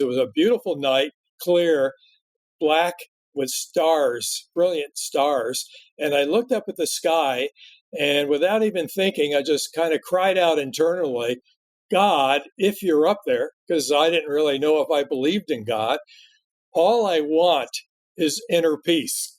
It was a beautiful night, clear, black with stars, brilliant stars. And I looked up at the sky, and without even thinking, I just kind of cried out internally, God, if you're up there, because I didn't really know if I believed in God, all I want is inner peace.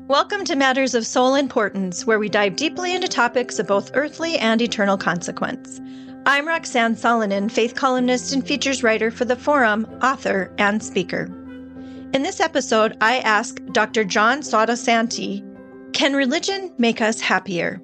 Welcome to Matters of Soul Importance, where we dive deeply into topics of both earthly and eternal consequence. I'm Roxanne Solonin, faith columnist and features writer for the Forum, author, and speaker. In this episode, I ask Dr. John Sottosanti, can religion make us happier?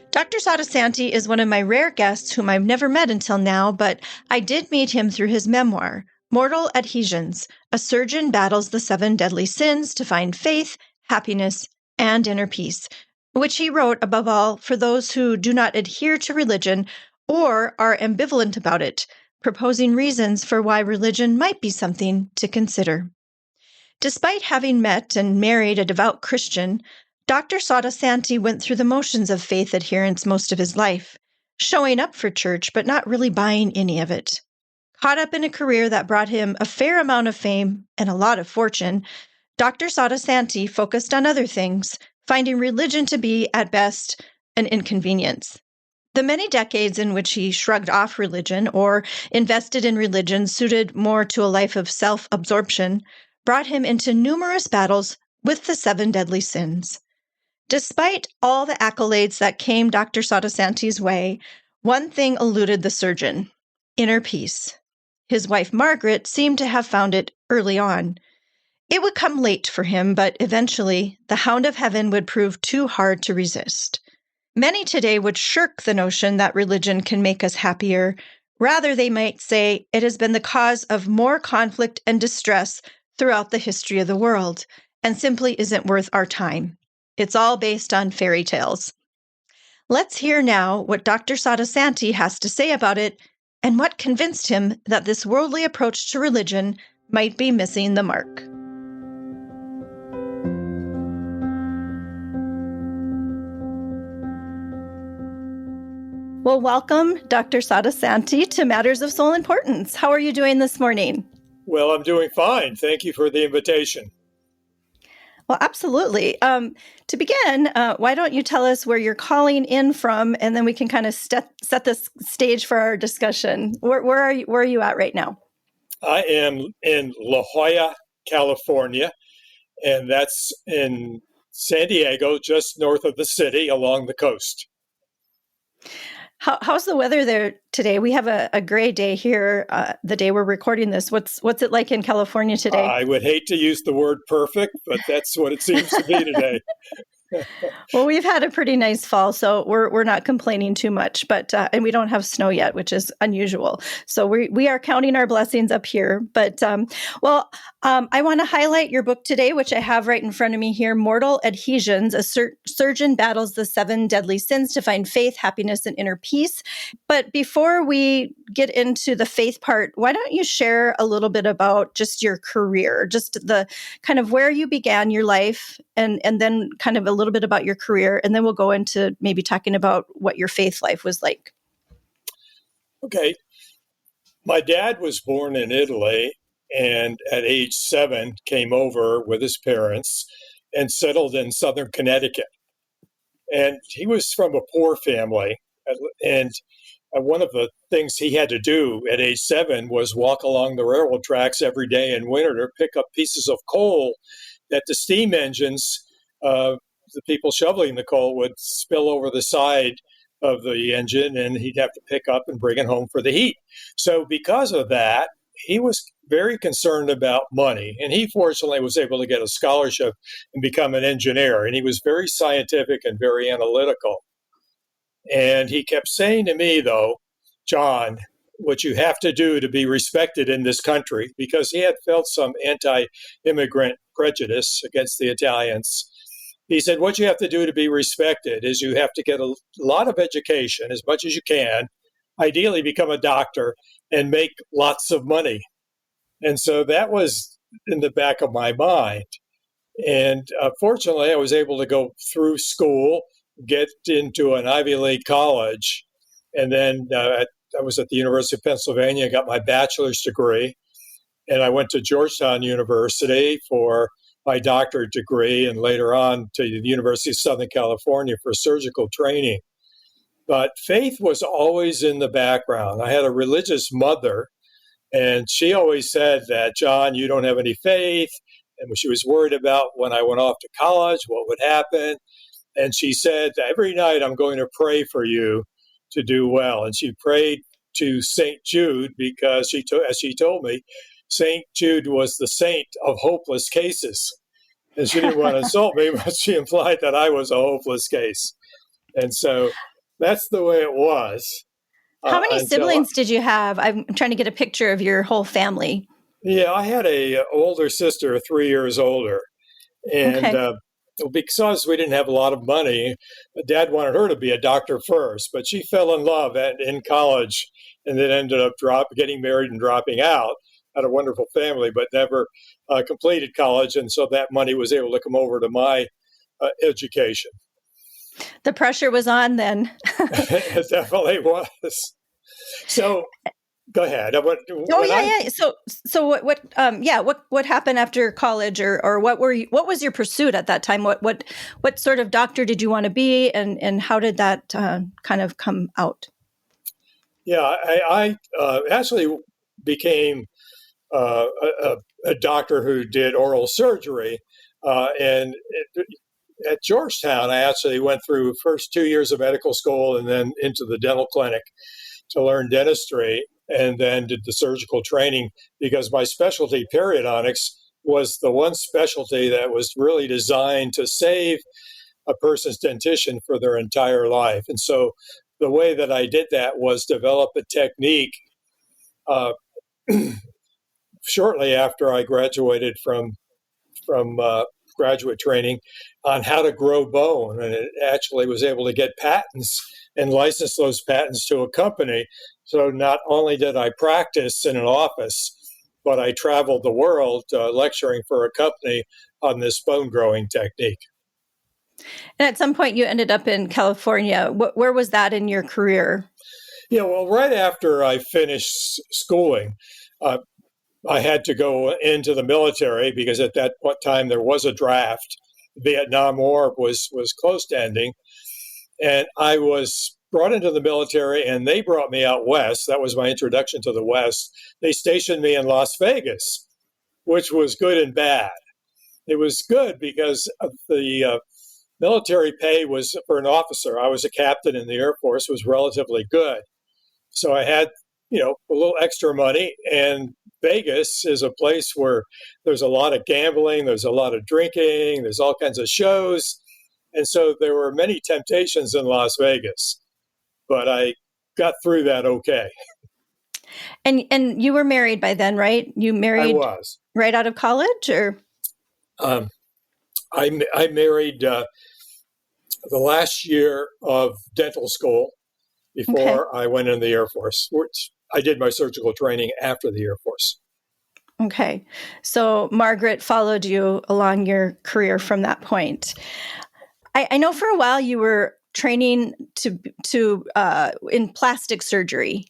Dr. Sottosanti is one of my rare guests whom I've never met until now, but I did meet him through his memoir, Mortal Adhesions, A Surgeon Battles the 7 Deadly Sins to Find Faith, Happiness, and Inner Peace, which he wrote above all for those who do not adhere to religion or are ambivalent about it, proposing reasons for why religion might be something to consider. Despite having met and married a devout Christian, Dr. Sottosanti went through the motions of faith adherence most of his life, showing up for church but not really buying any of it. Caught up in a career that brought him a fair amount of fame and a lot of fortune, Dr. Sottosanti focused on other things, finding religion to be, at best, an inconvenience. The many decades in which he shrugged off religion or invested in religion suited more to a life of self-absorption brought him into numerous battles with the 7 deadly sins. Despite all the accolades that came Dr. Sottosanti's way, one thing eluded the surgeon: inner peace. His wife Margaret seemed to have found it early on. It would come late for him, but eventually, the hound of heaven would prove too hard to resist. Many today would shirk the notion that religion can make us happier. Rather, they might say it has been the cause of more conflict and distress throughout the history of the world, and simply isn't worth our time. It's all based on fairy tales. Let's hear now what Dr. Sottosanti has to say about it, and what convinced him that this worldly approach to religion might be missing the mark. Well, welcome, Dr. Sottosanti, to Matters of Soul Importance. How are you doing this morning? Well, I'm doing fine. Thank you for the invitation. Well, absolutely. To begin, why don't you tell us where you're calling in from, and then we can kind of set the stage for our discussion. Where are you at right now? I am in La Jolla, California, and that's in San Diego, just north of the city along the coast. How's the weather there today? We have a gray day here, the day we're recording this. What's it like in California today? I would hate to use the word perfect, but that's what it seems to be today. Well, we've had a pretty nice fall, so we're not complaining too much, but and we don't have snow yet, which is unusual. So we are counting our blessings up here. But I want to highlight your book today, which I have right in front of me here, Mortal Adhesions, A Surgeon Battles the 7 Deadly Sins to Find Faith, Happiness, and Inner Peace. But before we get into the faith part, why don't you share a little bit about just your career, just the kind of where you began your life, and then kind of a little bit about your career, and then we'll go into maybe talking about what your faith life was like. Okay. My dad was born in Italy, and at age 7 came over with his parents and settled in southern Connecticut. And he was from a poor family, and one of the things he had to do at age 7 was walk along the railroad tracks every day in winter to pick up pieces of coal that the steam engines, the people shoveling the coal, would spill over the side of the engine, and he'd have to pick up and bring it home for the heat. So because of that, he was very concerned about money, and he fortunately was able to get a scholarship and become an engineer, and he was very scientific and very analytical. And he kept saying to me, though, John, what you have to do to be respected in this country, because he had felt some anti-immigrant prejudice against the Italians. He said, what you have to do to be respected is you have to get a lot of education, as much as you can, ideally become a doctor, and make lots of money. And so that was in the back of my mind. And fortunately, I was able to go through school, get into an Ivy League college, and then I was at the University of Pennsylvania, got my bachelor's degree, and I went to Georgetown University for my doctorate degree, and later on to the University of Southern California for surgical training. But faith was always in the background. I had a religious mother, and she always said that, John, you don't have any faith. And she was worried about when I went off to college, what would happen. And she said, every night I'm going to pray for you to do well. And she prayed to St. Jude because as she told me, St. Jude was the saint of hopeless cases. And she didn't want to insult me, but she implied that I was a hopeless case. And so that's the way it was. How many siblings did you have? I'm trying to get a picture of your whole family. Yeah, I had a older sister, 3 years older. And because we didn't have a lot of money, Dad wanted her to be a doctor first, but she fell in love in college and then ended up getting married and dropping out. Had a wonderful family, but never completed college. And so that money was able to come over to my education. The pressure was on then. It definitely was. So go ahead. So what happened after college, or what was your pursuit at that time? What sort of doctor did you want to be, and how did that kind of come out? Yeah, I actually became a doctor who did oral surgery, and at Georgetown, I actually went through first 2 years of medical school and then into the dental clinic to learn dentistry, and then did the surgical training because my specialty, periodontics, was the one specialty that was really designed to save a person's dentition for their entire life. And so the way that I did that was develop a technique shortly after I graduated from graduate training on how to grow bone. And it actually was able to get patents and license those patents to a company. So not only did I practice in an office, but I traveled the world lecturing for a company on this bone growing technique. And at some point you ended up in California. Where was that in your career? Yeah, well, right after I finished schooling, I had to go into the military because at that time there was a draft. The Vietnam War was close to ending. And I was brought into the military, and they brought me out west. That was my introduction to the West. They stationed me in Las Vegas, which was good and bad. It was good because the military pay was for an officer. I was a captain in the Air Force, was relatively good. So I had, a little extra money, and Vegas is a place where there's a lot of gambling, there's a lot of drinking, there's all kinds of shows. And so there were many temptations in Las Vegas, but I got through that okay. And you were married by then, right? You married I was. Right out of college, or? I married the last year of dental school before I went in the Air Force, which I did my surgical training after the Air Force. Okay. So Margaret followed you along your career from that point. I know for a while you were training to in plastic surgery.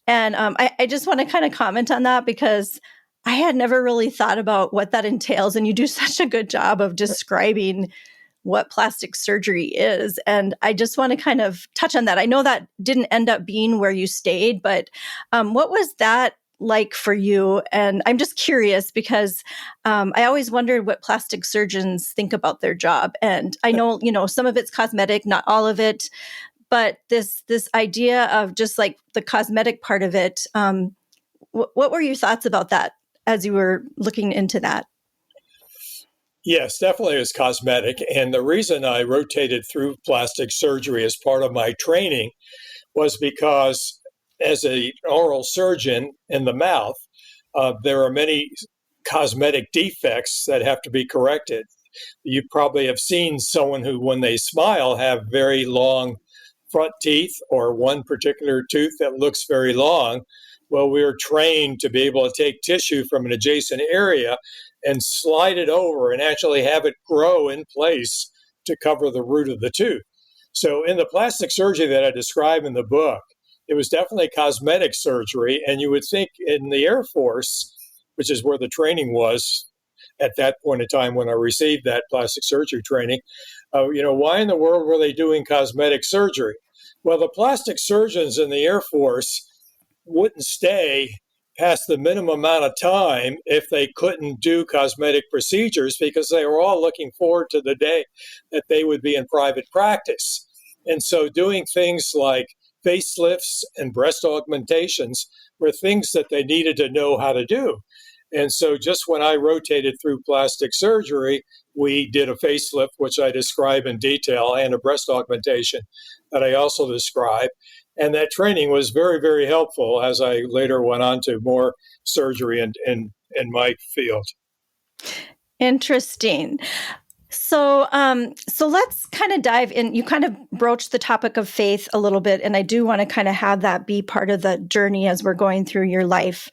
And I just want to kind of comment on that because I had never really thought about what that entails. And you do such a good job of describing what plastic surgery is. And I just want to kind of touch on that. I know that didn't end up being where you stayed, but what was that like for you? And I'm just curious because I always wondered what plastic surgeons think about their job. And I know, some of it's cosmetic, not all of it, but this idea of just like the cosmetic part of it. What were your thoughts about that as you were looking into that? Yes, definitely is cosmetic. And the reason I rotated through plastic surgery as part of my training was because as an oral surgeon in the mouth, there are many cosmetic defects that have to be corrected. You probably have seen someone who, when they smile, have very long front teeth or one particular tooth that looks very long. Well, we're trained to be able to take tissue from an adjacent area and slide it over and actually have it grow in place to cover the root of the tooth. So in the plastic surgery that I describe in the book, it was definitely cosmetic surgery. And you would think in the Air Force, which is where the training was at that point in time when I received that plastic surgery training, why in the world were they doing cosmetic surgery? Well, the plastic surgeons in the Air Force wouldn't stay past the minimum amount of time if they couldn't do cosmetic procedures, because they were all looking forward to the day that they would be in private practice. And so doing things like facelifts and breast augmentations were things that they needed to know how to do. And so just when I rotated through plastic surgery, we did a facelift, which I describe in detail, and a breast augmentation that I also describe. And that training was very, very helpful as I later went on to more surgery in my field. Interesting. So let's kind of dive in. You kind of broached the topic of faith a little bit, and I do want to kind of have that be part of the journey as we're going through your life.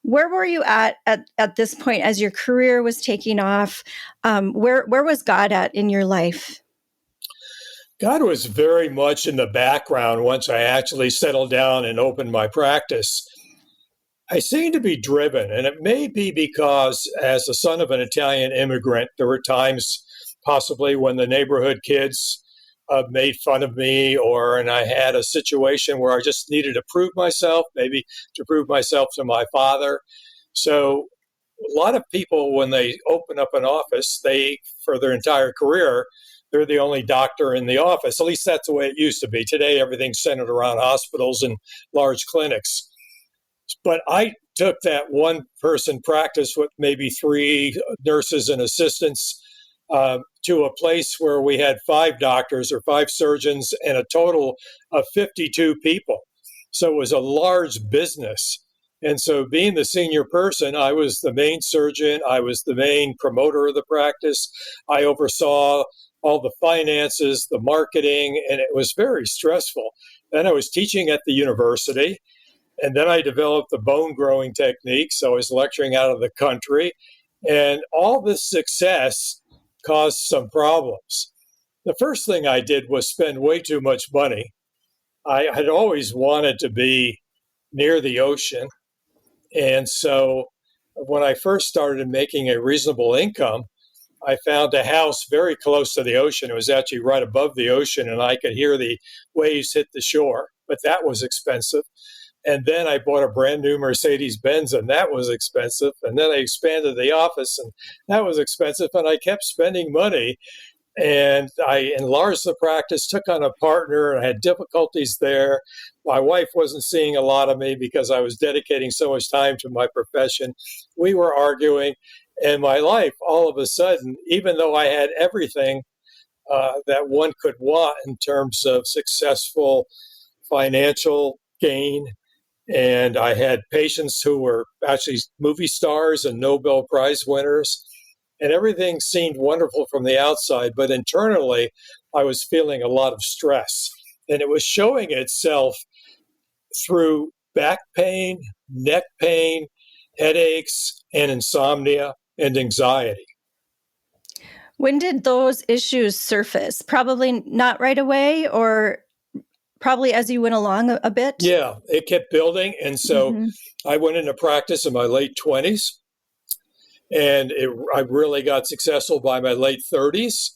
Where were you at this point as your career was taking off? Where was God at in your life? God was very much in the background once I actually settled down and opened my practice. I seem to be driven, and it may be because as the son of an Italian immigrant, there were times possibly when the neighborhood kids made fun of me, and I had a situation where I just needed to prove myself, maybe to prove myself to my father. So a lot of people, when they open up an office, for their entire career, they're the only doctor in the office. At least that's the way it used to be. Today, everything's centered around hospitals and large clinics. But I took that one person practice with maybe 3 nurses and assistants to a place where we had 5 doctors or 5 surgeons and a total of 52 people. So it was a large business. And so being the senior person, I was the main surgeon. I was the main promoter of the practice. I oversaw all the finances, the marketing, and it was very stressful. Then I was teaching at the university. And then I developed the bone growing technique. So I was lecturing out of the country. And all this success caused some problems. The first thing I did was spend way too much money. I had always wanted to be near the ocean. And so when I first started making a reasonable income, I found a house very close to the ocean. It was actually right above the ocean, and I could hear the waves hit the shore, but that was expensive. And then I bought a brand new Mercedes-Benz, and that was expensive. And then I expanded the office, and that was expensive. And I kept spending money. And I enlarged the practice, took on a partner, and I had difficulties there. My wife wasn't seeing a lot of me because I was dedicating so much time to my profession. We were arguing. And my life, all of a sudden, even though I had everything that one could want in terms of successful financial gain, and I had patients who were actually movie stars and Nobel Prize winners, and everything seemed wonderful from the outside, but internally, I was feeling a lot of stress. And it was showing itself through back pain, neck pain, headaches, and insomnia and anxiety. When did those issues surface? Probably not right away, or probably as you went along a bit? Yeah, it kept building. And so I went into practice in my late 20s, and I really got successful by my late 30s.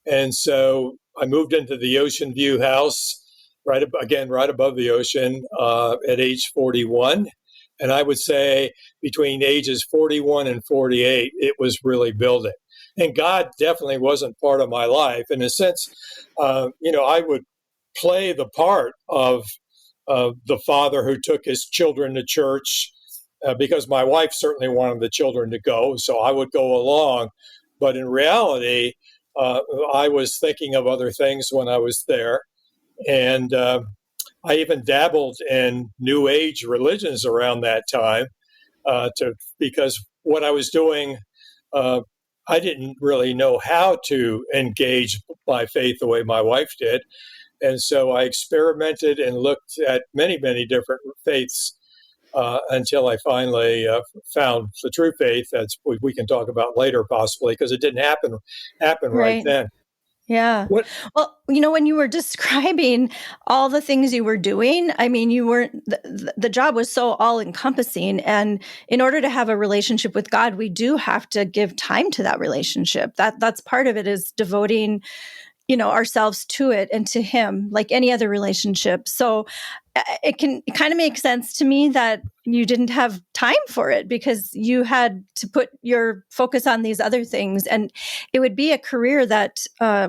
And so I moved into the Ocean View house, right above the ocean at age 41. And I would say between ages 41 and 48, it was really building. And God definitely wasn't part of my life. In a sense, I would play the part of the father who took his children to church because my wife certainly wanted the children to go. So I would go along. But in reality, I was thinking of other things when I was there. And I even dabbled in New Age religions around that time because what I was doing, I didn't really know how to engage my faith the way my wife did. And so I experimented and looked at many, many different faiths until I finally found the true faith. That's we can talk about later, possibly, because it didn't happen right Right. then. Yeah. What? Well, when you were describing all the things you were doing, I mean, you weren't, the job was so all encompassing. And in order to have a relationship with God, we do have to give time to that relationship. That's part of it, is devoting ourselves to it and to him, like any other relationship. So it kind of make sense to me that you didn't have time for it, because you had to put your focus on these other things. And it would be a career that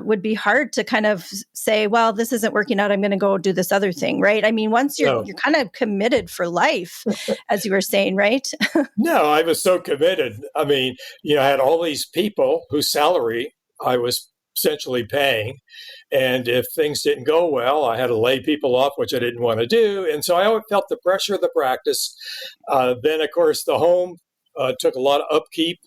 would be hard to kind of say, well, this isn't working out, I'm going to go do this other thing. Right. I mean, once you're No. kind of committed for life, as you were saying, right? No, I was so committed. I mean, I had all these people whose salary I was essentially paying. And if things didn't go well, I had to lay people off, which I didn't want to do. And so I always felt the pressure of the practice. Then, of course, the home took a lot of upkeep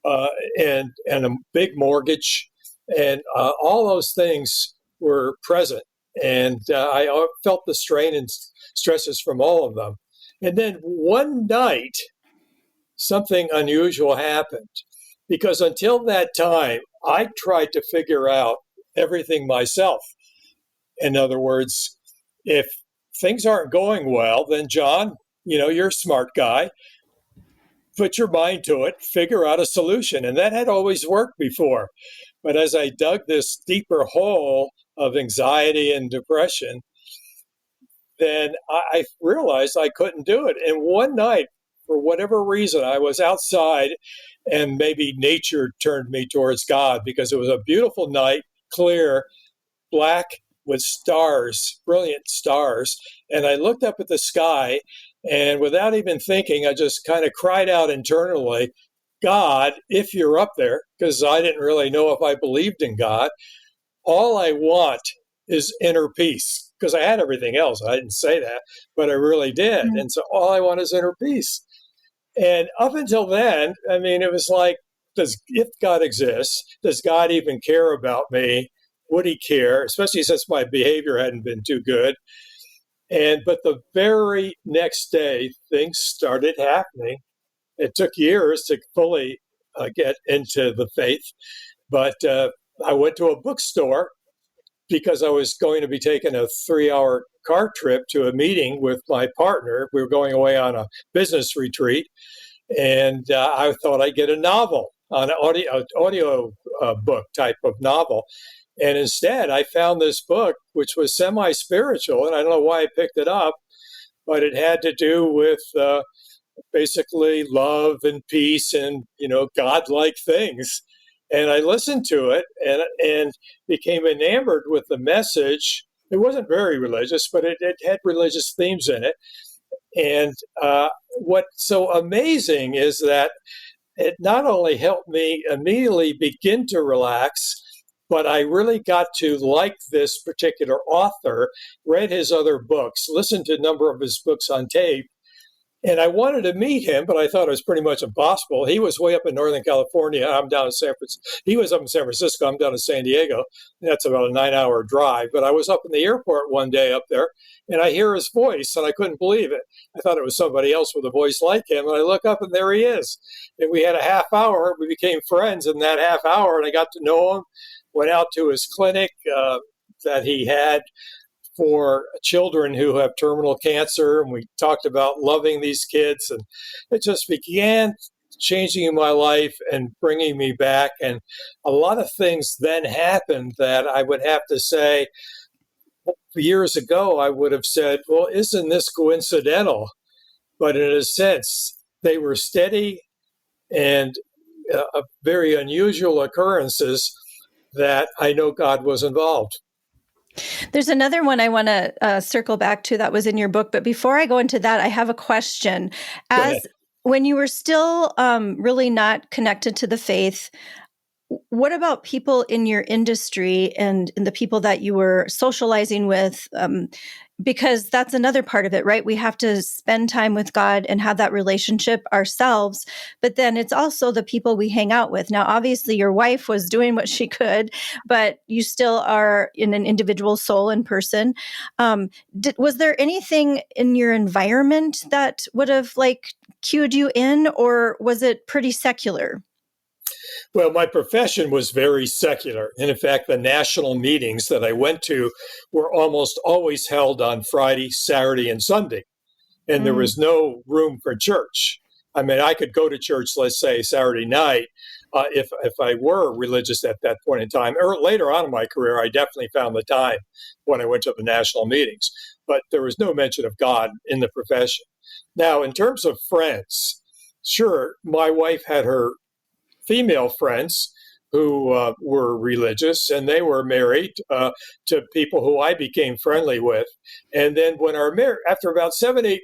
uh, and a big mortgage. And all those things were present. And I felt the strain and stresses from all of them. And then one night, something unusual happened, because until that time, I tried to figure out everything myself. In other words, if things aren't going well, then John, you're a smart guy. Put your mind to it, figure out a solution. And that had always worked before. But as I dug this deeper hole of anxiety and depression, then I realized I couldn't do it. And one night, for whatever reason, I was outside, and maybe nature turned me towards God, because it was a beautiful night, clear, black with stars, brilliant stars. And I looked up at the sky, and without even thinking, I just kind of cried out internally, God, if you're up there, because I didn't really know if I believed in God, all I want is inner peace, because I had everything else. I didn't say that, but I really did. Mm. And so all I want is inner peace. And up until then, I mean, it was like, if God exists, does God even care about me? Would he care, especially since my behavior hadn't been too good? But the very next day, things started happening. It took years to fully get into the faith, but I went to a bookstore because I was going to be taking a 3-hour car trip to a meeting with my partner. We were going away on a business retreat, and I thought I'd get a novel, an audio book type of novel. And instead, I found this book, which was semi-spiritual, and I don't know why I picked it up, but it had to do with basically love and peace and, godlike things. And I listened to it and became enamored with the message. It wasn't very religious, but it had religious themes in it. And what's so amazing is that it not only helped me immediately begin to relax, but I really got to like this particular author, read his other books, listened to a number of his books on tape. And I wanted to meet him, but I thought it was pretty much impossible. He was way up in Northern California. I'm down in San Francisco. He was up in San Francisco. I'm down in San Diego. That's about a 9-hour drive. But I was up in the airport one day up there, and I hear his voice, and I couldn't believe it. I thought it was somebody else with a voice like him. And I look up, and there he is. And we had a half hour. We became friends in that half hour, and I got to know him. Went out to his clinic that he had for children who have terminal cancer, and we talked about loving these kids, and it just began changing my life and bringing me back. And a lot of things then happened that I would have to say, years ago, I would have said, well, isn't this coincidental? But in a sense, they were steady and very unusual occurrences that I know God was involved. There's another one I want to circle back to that was in your book. But before I go into that, I have a question. As when you were still really not connected to the faith, What about people in your industry and the people that you were socializing with? Because that's another part of it, right? We have to spend time with God and have that relationship ourselves. But then it's also the people we hang out with. Now, obviously, your wife was doing what she could, but you still are in an individual soul and person. Was there anything in your environment that would have like cued you in, or was it pretty secular? Well, my profession was very secular. And in fact, the national meetings that I went to were almost always held on Friday, Saturday, and Sunday. And there Mm. was no room for church. I mean, I could go to church, let's say Saturday night, if I were religious at that point in time. Or later on in my career, I definitely found the time when I went to the national meetings. But there was no mention of God in the profession. Now, in terms of friends, sure, my wife had her female friends who were religious, and they were married to people who I became friendly with. And then when after about 7, 8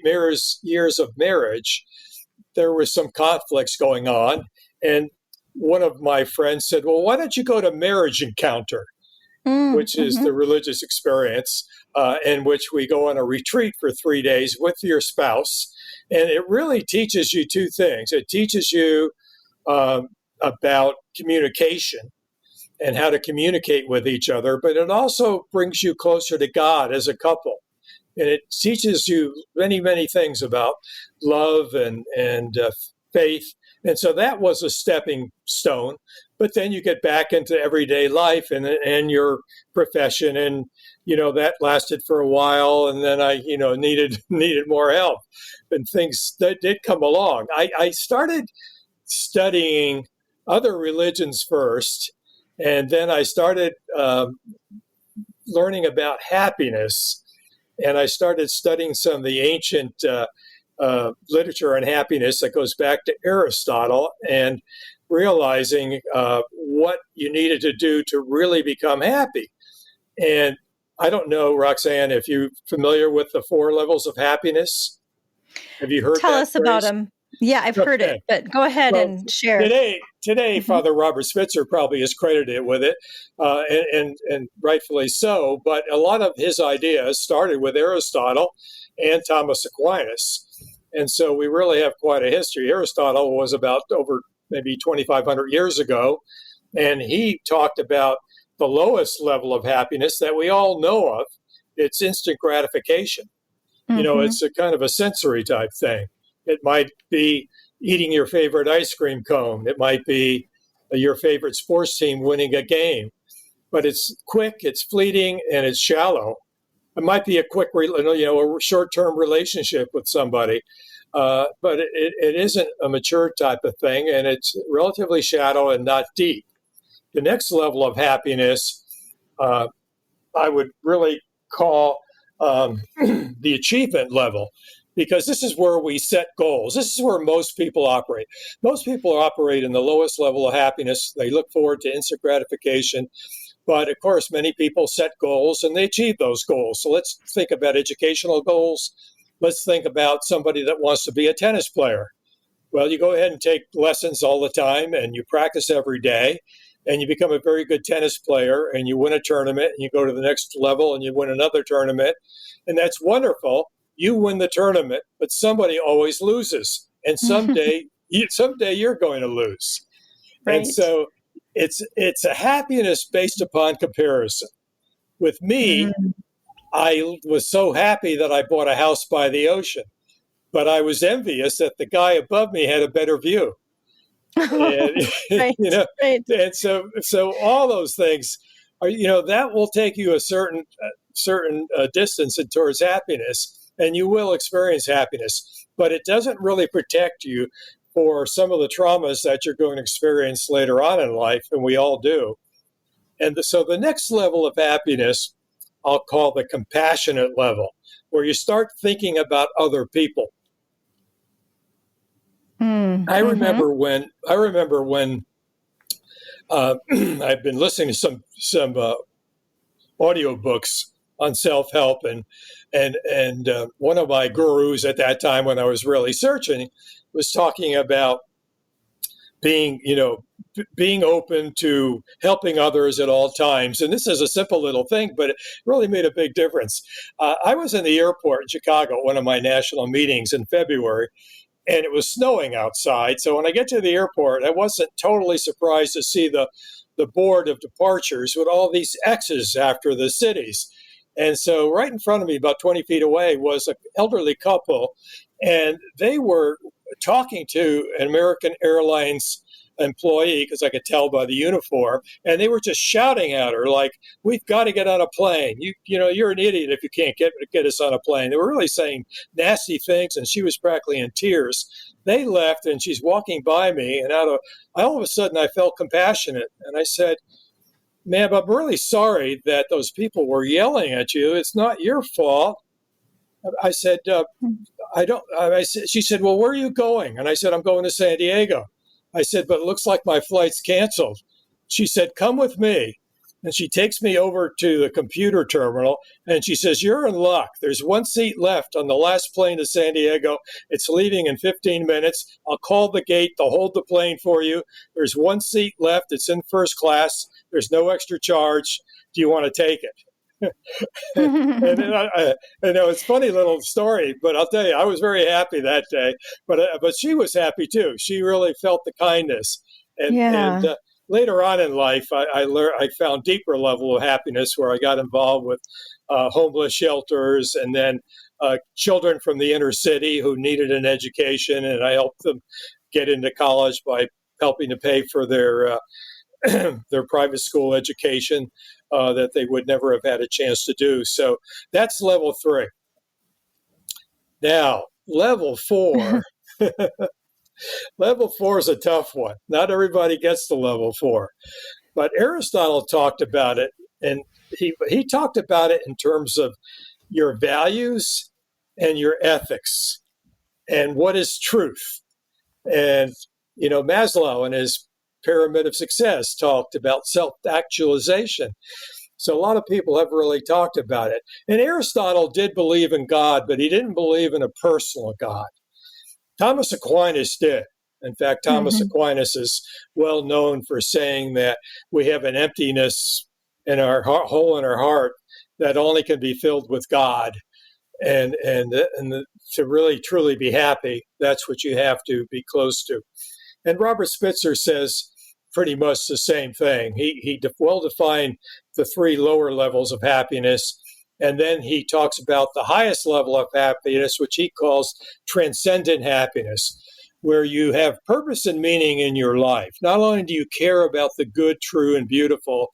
years of marriage, there was some conflicts going on, and one of my friends said, "Well, why don't you go to Marriage Encounter?" Mm, Which is hmm. the religious experience in which we go on a retreat for 3 days with your spouse. And it really teaches you two things. It teaches you um, about communication and how to communicate with each other, but it also brings you closer to God as a couple. And it teaches you many, many things about love and faith. And so that was a stepping stone. But then you get back into everyday life and your profession, and that lasted for a while. And then I needed more help, and things that did come along. I started studying other religions first, and then I started learning about happiness, and I started studying some of the ancient literature on happiness that goes back to Aristotle, and realizing what you needed to do to really become happy. And I don't know, Roxanne, if you're familiar with the 4 levels of happiness. Have you heard Tell that us about phrase? them. Yeah, I've heard Okay. it, but go ahead Well, and share. today, Hmm. Father Robert Spitzer probably is credited with it, and rightfully so. But a lot of his ideas started with Aristotle and Thomas Aquinas, and so we really have quite a history. Aristotle was about over maybe 2,500 years ago, and he talked about the lowest level of happiness that we all know of. It's instant gratification. Hmm. It's a kind of a sensory type thing. It might be eating your favorite ice cream cone. It might be your favorite sports team winning a game. But it's quick, it's fleeting, and it's shallow. It might be a a short-term relationship with somebody, but it isn't a mature type of thing, and it's relatively shallow and not deep. The next level of happiness, uh, I would really call the achievement level, because this is where we set goals. This is where most people operate. Most people operate in the lowest level of happiness. They look forward to instant gratification. But of course, many people set goals and they achieve those goals. So let's think about educational goals. Let's think about somebody that wants to be a tennis player. Well, you go ahead and take lessons all the time and you practice every day and you become a very good tennis player and you win a tournament and you go to the next level and you win another tournament. And that's wonderful. You win the tournament, but somebody always loses. And someday you're going to lose. And Right. so it's a happiness based upon comparison. With me, Mm. I was so happy that I bought a house by the ocean, but I was envious that the guy above me had a better view. And Right. you know, Right. and so all those things are, that will take you a certain distance and towards happiness, and you will experience happiness, but it doesn't really protect you for some of the traumas that you're going to experience later on in life, and we all do. And so the next level of happiness, I'll call the compassionate level, where you start thinking about other people. Mm, I mm-hmm. remember when I've been listening to some audiobooks on self help, and one of my gurus at that time when I was really searching was talking about being, being open to helping others at all times. And this is a simple little thing, but it really made a big difference. I was in the airport in Chicago at one of my national meetings in February, and it was snowing outside. So when I get to the airport, I wasn't totally surprised to see the board of departures with all these X's after the cities. And so right in front of me, about 20 feet away, was an elderly couple, and they were talking to an American Airlines employee, because I could tell by the uniform, and they were just shouting at her like, "We've got to get on a plane. You're an idiot if you can't get us on a plane." They were really saying nasty things, and she was practically in tears. They left, and she's walking by me, and all of a sudden I felt compassionate, and I said, "Ma'am, I'm really sorry that those people were yelling at you. It's not your fault." I said, "I don't." She said, "Well, where are you going?" And I said, "I'm going to San Diego." I said, "But it looks like my flight's canceled." She said, "Come with me." And she takes me over to the computer terminal, and she says, "You're in luck. There's one seat left on the last plane to San Diego. It's leaving in 15 minutes. I'll call the gate. They'll hold the plane for you. There's one seat left. It's in first class. There's no extra charge. Do you want to take it?" and it's a funny little story, but I'll tell you, I was very happy that day. But she was happy too. She really felt the kindness, and later on in life, I learned, I found deeper level of happiness where I got involved with homeless shelters, and then children from the inner city who needed an education, and I helped them get into college by helping to pay for their their private school education that they would never have had a chance to do. So that's level 3. Now, level 4. Level 4 is a tough one. Not everybody gets to level 4. But Aristotle talked about it, and he talked about it in terms of your values and your ethics and what is truth. And, Maslow in his Pyramid of Success talked about self-actualization. So a lot of people have really talked about it. And Aristotle did believe in God, but he didn't believe in a personal God. Thomas Aquinas did. In fact, Thomas Aquinas is well known for saying that we have an emptiness in our hole in our heart that only can be filled with God. And to really truly be happy, that's what you have to be close to. And Robert Spitzer says pretty much the same thing. He well defined the 3 lower levels of happiness, and then he talks about the highest level of happiness, which he calls transcendent happiness, where you have purpose and meaning in your life. Not only do you care about the good, true, and beautiful,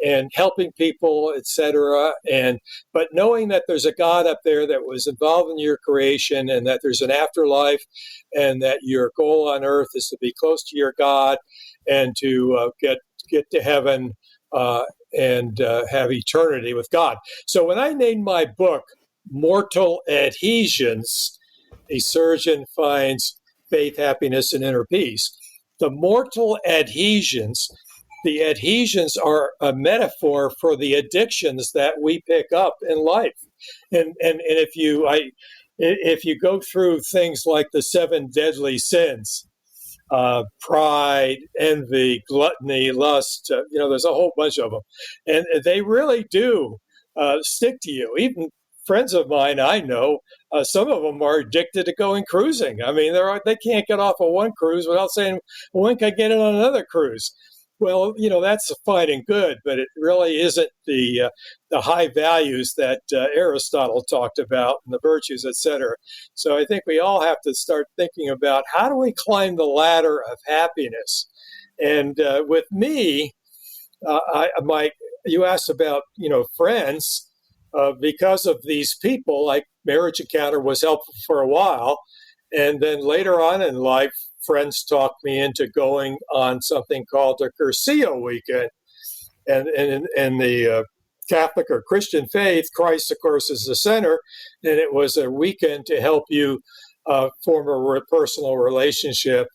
and helping people, etc., but knowing that there's a God up there that was involved in your creation, and that there's an afterlife, and that your goal on earth is to be close to your God and to get to heaven and have eternity with God. So when I named my book Mortal Adhesions, a surgeon finds faith, happiness, and inner peace, the mortal adhesions. The adhesions are a metaphor for the addictions that we pick up in life, and if you go through things like the 7 deadly sins, pride, envy, gluttony, lust, there's a whole bunch of them, and they really do stick to you. Even friends of mine I know, some of them are addicted to going cruising. I mean, they can't get off of one cruise without saying, "Well, when can I get in on another cruise?" Well, that's fine and good, but it really isn't the high values that Aristotle talked about, and the virtues, etc. So I think we all have to start thinking about, how do we climb the ladder of happiness? And with me, you asked about friends. Because of these people, like Marriage Encounter was helpful for a while, and then later on in life, friends talked me into going on something called the Cursillo weekend. And in the Catholic or Christian faith, Christ, of course, is the center. And it was a weekend to help you form a personal relationship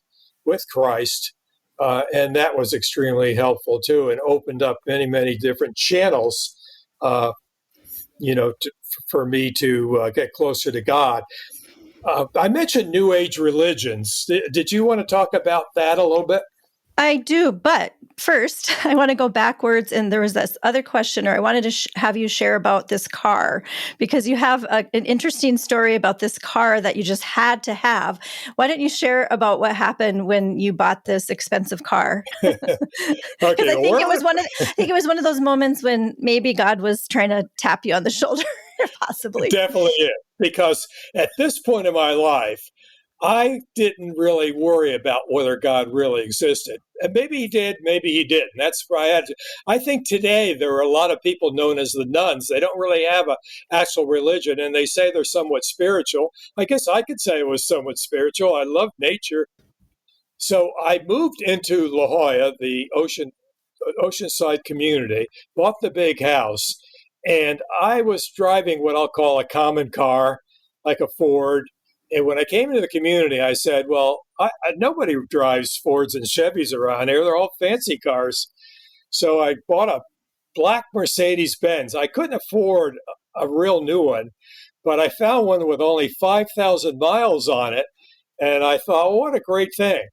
with Christ. And that was extremely helpful, too, and opened up many, many different channels, for me to get closer to God. I mentioned New Age religions. Did you want to talk about that a little bit? I do, but first, I want to go backwards. And there was this other question, or I wanted to have you share about this car, because you have an interesting story about this car that you just had to have. Why don't you share about what happened when you bought this expensive car? Because Okay, I think it was one of those moments when maybe God was trying to tap you on the shoulder, possibly. definitely is. Because at this point in my life, I didn't really worry about whether God really existed. And maybe he did, maybe he didn't. That's why I think today there are a lot of people known as the nuns. They don't really have an actual religion, and they say they're somewhat spiritual. I guess I could say it was somewhat spiritual. I love nature. So I moved into La Jolla, the oceanside community, bought the big house, and I was driving what I'll call a common car, like a Ford. And when I came into the community, I said, "Well, nobody drives Fords and Chevys around here. They're all fancy cars." So I bought a black Mercedes Benz. I couldn't afford a real new one, but I found one with only 5,000 miles on it. And I thought, well, what a great thing.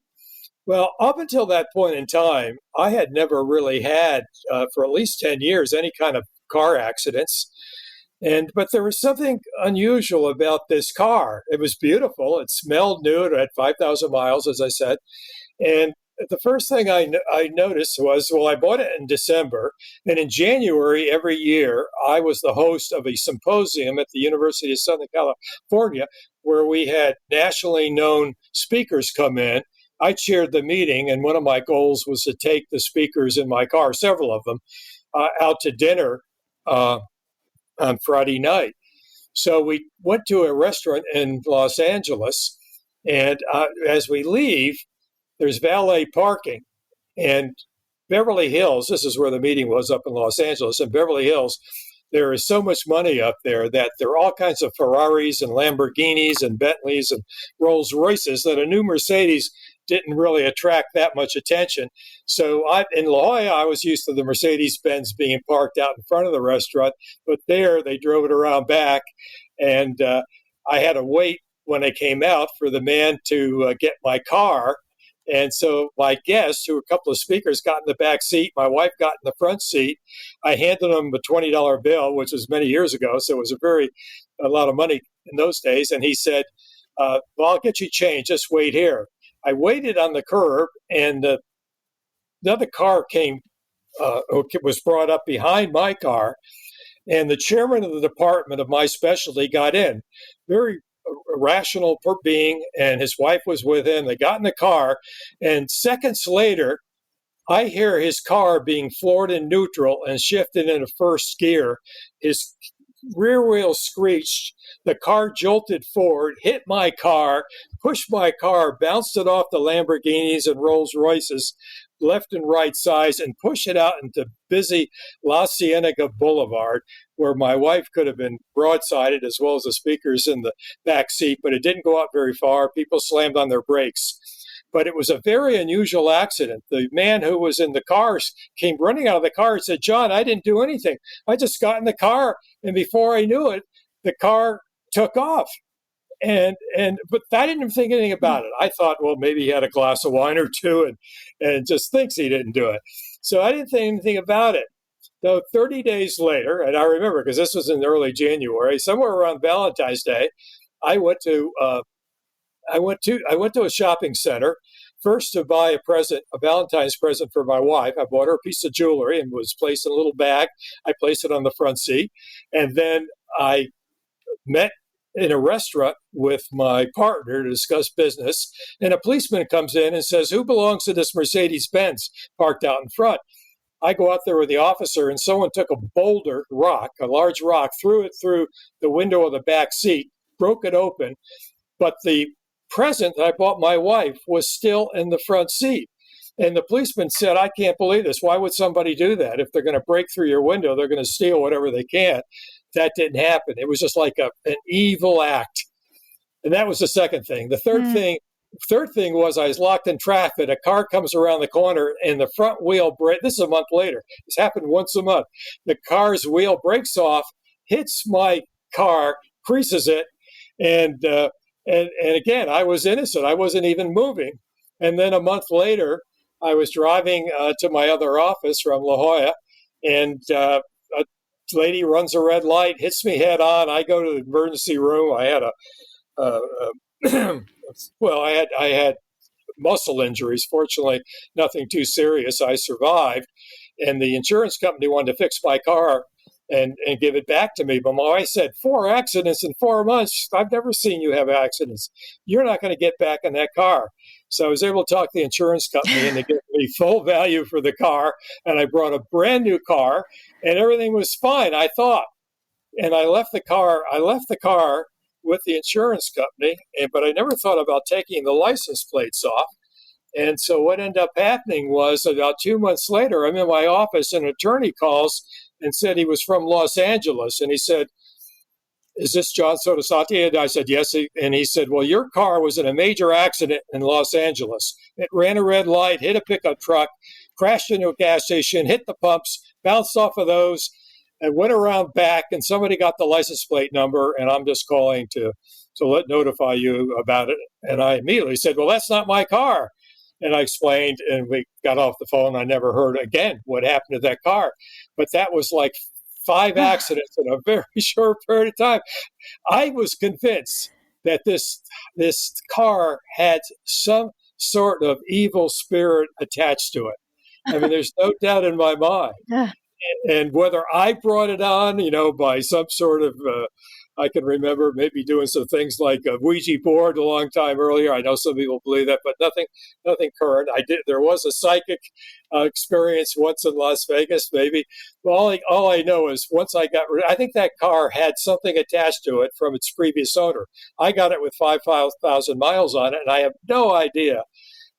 Well, up until that point in time, I had never really had, for at least 10 years, any kind of car accidents. But there was something unusual about this car. It was beautiful. It smelled new. It had 5,000 miles, as I said. And the first thing I noticed was, well, I bought it in December. And in January every year, I was the host of a symposium at the University of Southern California where we had nationally known speakers come in. I chaired the meeting, and one of my goals was to take the speakers in my car, several of them, out to dinner on Friday night. So we went to a restaurant in Los Angeles, and as we leave, there's valet parking. And Beverly Hills, this is where the meeting was up in Los Angeles, in Beverly Hills, there is so much money up there that there are all kinds of Ferraris and Lamborghinis and Bentleys and Rolls Royces that a new Mercedes didn't really attract that much attention. So in La Jolla, I was used to the Mercedes Benz being parked out in front of the restaurant, but there they drove it around back. And I had to wait when I came out for the man to get my car. And so my guests, who were a couple of speakers, got in the back seat. My wife got in the front seat. I handed them a $20 bill, which was many years ago. So it was a lot of money in those days. And he said, well, I'll get you change. Just wait here. I waited on the curb, and another car was brought up behind my car. And the chairman of the department of my specialty got in. Very rational being, and his wife was with him. They got in the car, and seconds later, I hear his car being floored in neutral and shifted into first gear. His rear wheel screeched. The car jolted forward, hit my car, pushed my car, bounced it off the Lamborghinis and Rolls Royces, left and right sides, and pushed it out into busy La Cienega Boulevard, where my wife could have been broadsided as well as the speakers in the back seat, but it didn't go out very far. People slammed on their brakes. But it was a very unusual accident. The man who was in the cars came running out of the car and said, "John, I didn't do anything. I just got in the car, and before I knew it, the car took off." But I didn't think anything about it. I thought, well, maybe he had a glass of wine or two and just thinks he didn't do it. So I didn't think anything about it. So 30 days later, and I remember because this was in early January, somewhere around Valentine's Day, I went to a shopping center first to buy a Valentine's present for my wife. I bought her a piece of jewelry and was placed in a little bag. I placed it on the front seat, and then I met in a restaurant with my partner to discuss business, and a policeman comes in and says, "Who belongs to this Mercedes Benz parked out in front?" I go out there with the officer, and someone took a large rock, threw it through the window of the back seat, broke it open, but the present that I bought my wife was still in the front seat. And the policeman said, "I can't believe this. Why would somebody do that? If they're going to break through your window, they're going to steal whatever they can." That didn't happen. It was just like an evil act. And that was the second thing. The third thing was I was locked in traffic. A car comes around the corner and the front wheel break. This is a month later. This happened once a month. The car's wheel breaks off, hits my car, creases it, and again, I was innocent. I wasn't even moving. And then a month later, I was driving to my other office from La Jolla, and a lady runs a red light, hits me head on. I go to the emergency room. I had I had muscle injuries. Fortunately, nothing too serious. I survived, and the insurance company wanted to fix my car and give it back to me. But my wife said, 4 accidents in 4 months. I've never seen you have accidents. You're not going to get back in that car. So I was able to talk to the insurance company and they gave me full value for the car. And I brought a brand new car and everything was fine, I thought. And I left the car with the insurance company, but I never thought about taking the license plates off. And so what ended up happening was about 2 months later, I'm in my office, and an attorney calls and said he was from Los Angeles. And he said, "Is this John Sottosanti?" And I said, "Yes." And he said, "Well, your car was in a major accident in Los Angeles. It ran a red light, hit a pickup truck, crashed into a gas station, hit the pumps, bounced off of those, and went around back, and somebody got the license plate number, and I'm just calling to notify you about it." And I immediately said, "Well, that's not my car." And I explained, and we got off the phone. I never heard again what happened to that car. But that was like 5 accidents in a very short period of time. I was convinced that this car had some sort of evil spirit attached to it. I mean, there's no doubt in my mind. And whether I brought it on, by some sort of, I can remember maybe doing some things like a Ouija board a long time earlier. I know some people believe that, but nothing current. There was a psychic experience once in Las Vegas, maybe. Well, all I know is once I think that car had something attached to it from its previous owner. I got it with 5,000 miles on it, and I have no idea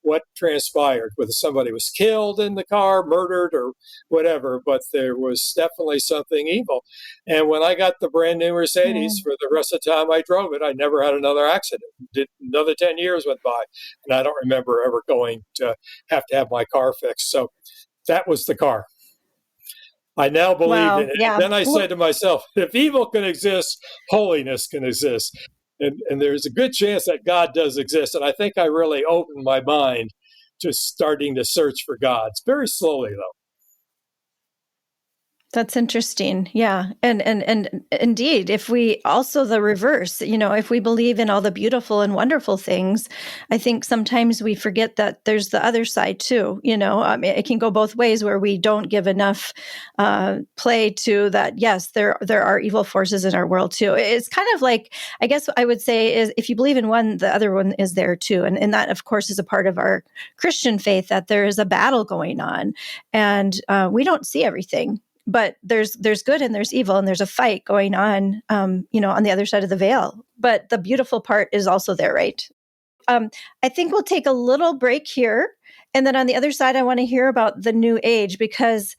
what transpired, whether somebody was killed in the car, murdered, or whatever, but there was definitely something evil. And when I got the brand new Mercedes, for the rest of the time I drove it, I never had another accident. Another 10 years went by, and I don't remember ever going to have my car fixed. So that was the car. I now believe in it. Yeah. Then I said to myself, if evil can exist, holiness can exist. And there's a good chance that God does exist. And I think I really opened my mind to starting to search for God. It's very slowly, though. That's interesting. Yeah. And indeed, if we also the reverse, if we believe in all the beautiful and wonderful things, I think sometimes we forget that there's the other side too. It can go both ways where we don't give enough play to that. Yes, there are evil forces in our world too. It's kind of like, I guess I would say, is if you believe in one, the other one is there too. And that, of course, is a part of our Christian faith, that there is a battle going on and we don't see everything. But there's good and there's evil and there's a fight going on, on the other side of the veil. But the beautiful part is also there, right? I think we'll take a little break here. And then on the other side, I want to hear about the new age, because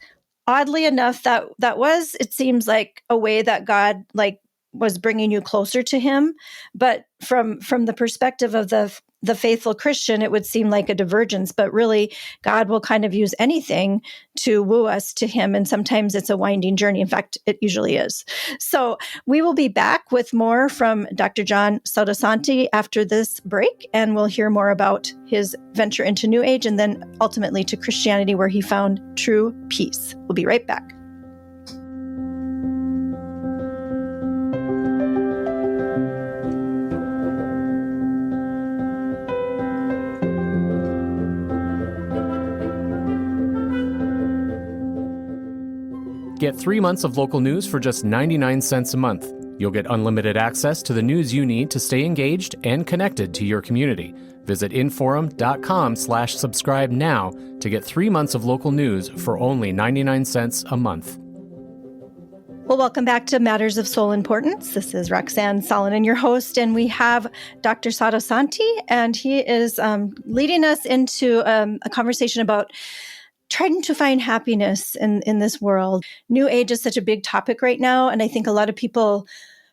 oddly enough, that was, it seems like, a way that God was bringing you closer to him. But from the perspective of the faithful Christian, it would seem like a divergence, but really God will kind of use anything to woo us to him. And sometimes it's a winding journey. In fact, it usually is. So we will be back with more from Dr. John Sottosanti after this break, and we'll hear more about his venture into New Age and then ultimately to Christianity, where he found true peace. We'll be right back. Get 3 months of local news for just 99 cents a month. You'll get unlimited access to the news you need to stay engaged and connected to your community. Visit inforum.com/subscribe now to get 3 months of local news for only 99 cents a month. Well, welcome back to Matters of Soul Importance. This is Roxanne Solonin, your host, and we have Dr. Sottosanti, and he is leading us into a conversation about trying to find happiness in this world. New Age is such a big topic right now, and I think a lot of people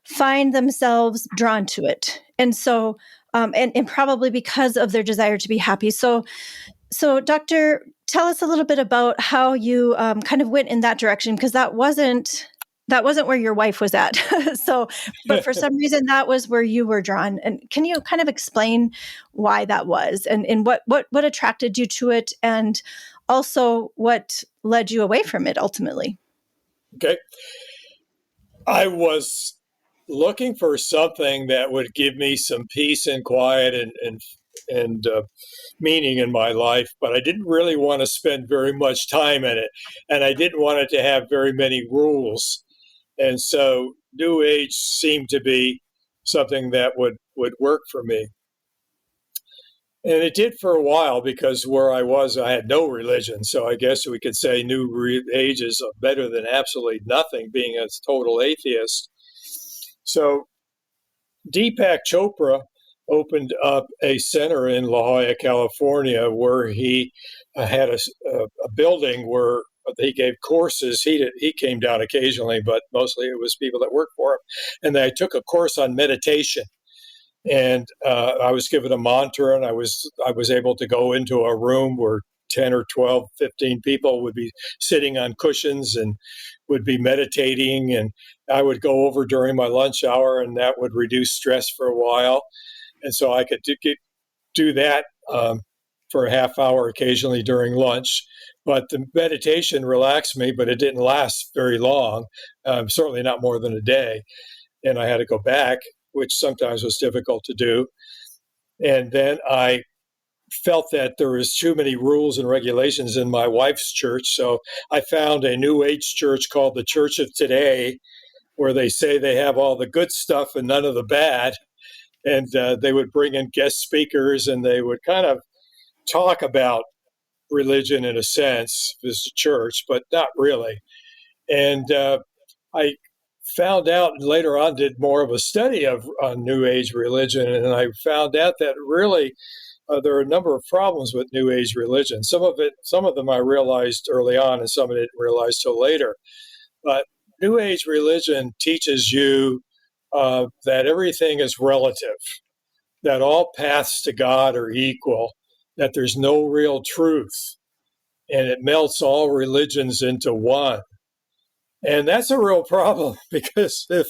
find themselves drawn to it. And so, and probably because of their desire to be happy. So Doctor, tell us a little bit about how you kind of went in that direction, because that wasn't that wasn't where your wife was at. So, but for some reason that was where you were drawn. And can you kind of explain why that was and what attracted you to it and also what led you away from it ultimately? Okay. I was looking for something that would give me some peace and quiet and meaning in my life, but I didn't really want to spend very much time in it, and I didn't want it to have very many rules. And so, New Age seemed to be something that would work for me. And it did for a while because where I was, I had no religion. So I guess we could say Age is better than absolutely nothing, being a total atheist. So Deepak Chopra opened up a center in La Jolla, California, where he had a building where he gave courses. He came down occasionally, but mostly it was people that worked for him. And I took a course on meditation. And I was given a mantra, and I was able to go into a room where 10 or 12, 15 people would be sitting on cushions and would be meditating. And I would go over during my lunch hour, and that would reduce stress for a while. And so I could do that for a half hour occasionally during lunch. But the meditation relaxed me, but it didn't last very long, certainly not more than a day. And I had to go back, which sometimes was difficult to do. And then I felt that there was too many rules and regulations in my wife's church. So I found a New Age church called the Church of Today, where they say they have all the good stuff and none of the bad. And they would bring in guest speakers, and they would kind of talk about religion in a sense, as a church, but not really. And I found out and later on did more of a study of New Age religion, and I found out that really there are a number of problems with New Age religion. Some of them I realized early on, and some I didn't realize till later. But New Age religion teaches you that everything is relative, that all paths to God are equal, that there's no real truth, and it melts all religions into one. And that's a real problem because if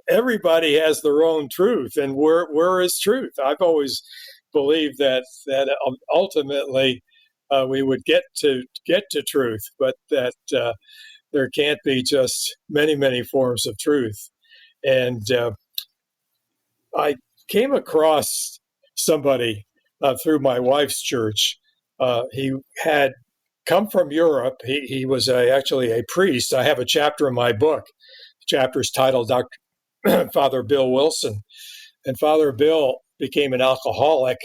everybody has their own truth, and where is truth? I've always believed that ultimately we would get to truth, but that there can't be just many forms of truth. And I came across somebody through my wife's church. He had come from Europe. He was actually a priest. I have a chapter in my book. The chapter is titled Dr. Father Bill Wilson. And Father Bill became an alcoholic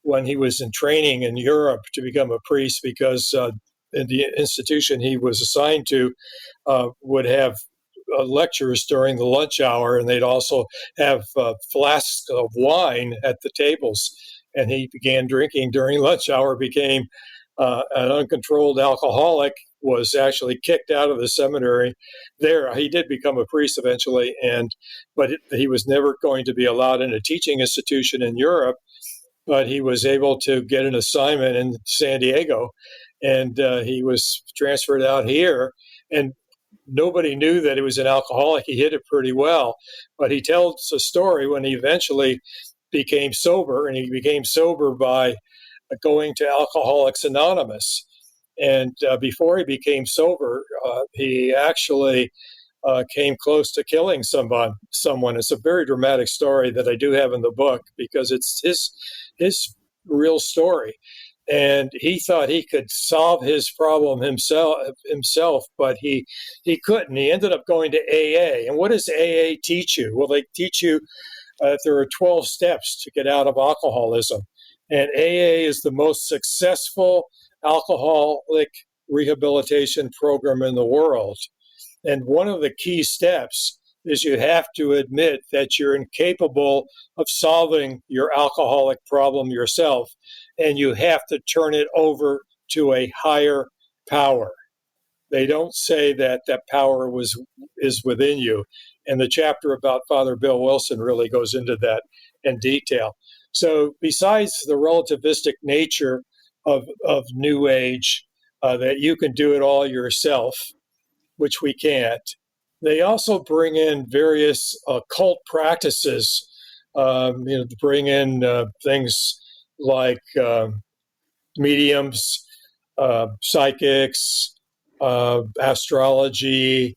when he was in training in Europe to become a priest because in the institution he was assigned to would have lectures during the lunch hour, and they'd also have flasks of wine at the tables. And he began drinking during lunch hour, became an uncontrolled alcoholic, was actually kicked out of the seminary there. He did become a priest eventually, but he was never going to be allowed in a teaching institution in Europe. But he was able to get an assignment in San Diego, and he was transferred out here. And nobody knew that he was an alcoholic. He hid it pretty well. But he tells a story when he eventually became sober, and he became sober by going to Alcoholics Anonymous. And before he became sober, he actually came close to killing someone. It's a very dramatic story that I do have in the book because it's his real story. And he thought he could solve his problem himself, but he couldn't. He ended up going to AA. And what does AA teach you? Well, they teach you there are 12 steps to get out of alcoholism. And AA is the most successful alcoholic rehabilitation program in the world. And one of the key steps is you have to admit that you're incapable of solving your alcoholic problem yourself, and you have to turn it over to a higher power. They don't say that that power is within you. And the chapter about Father Bill Wilson really goes into that in detail. So besides the relativistic nature of New Age, that you can do it all yourself, which we can't, they also bring in various occult practices. To bring in things like mediums, psychics, astrology,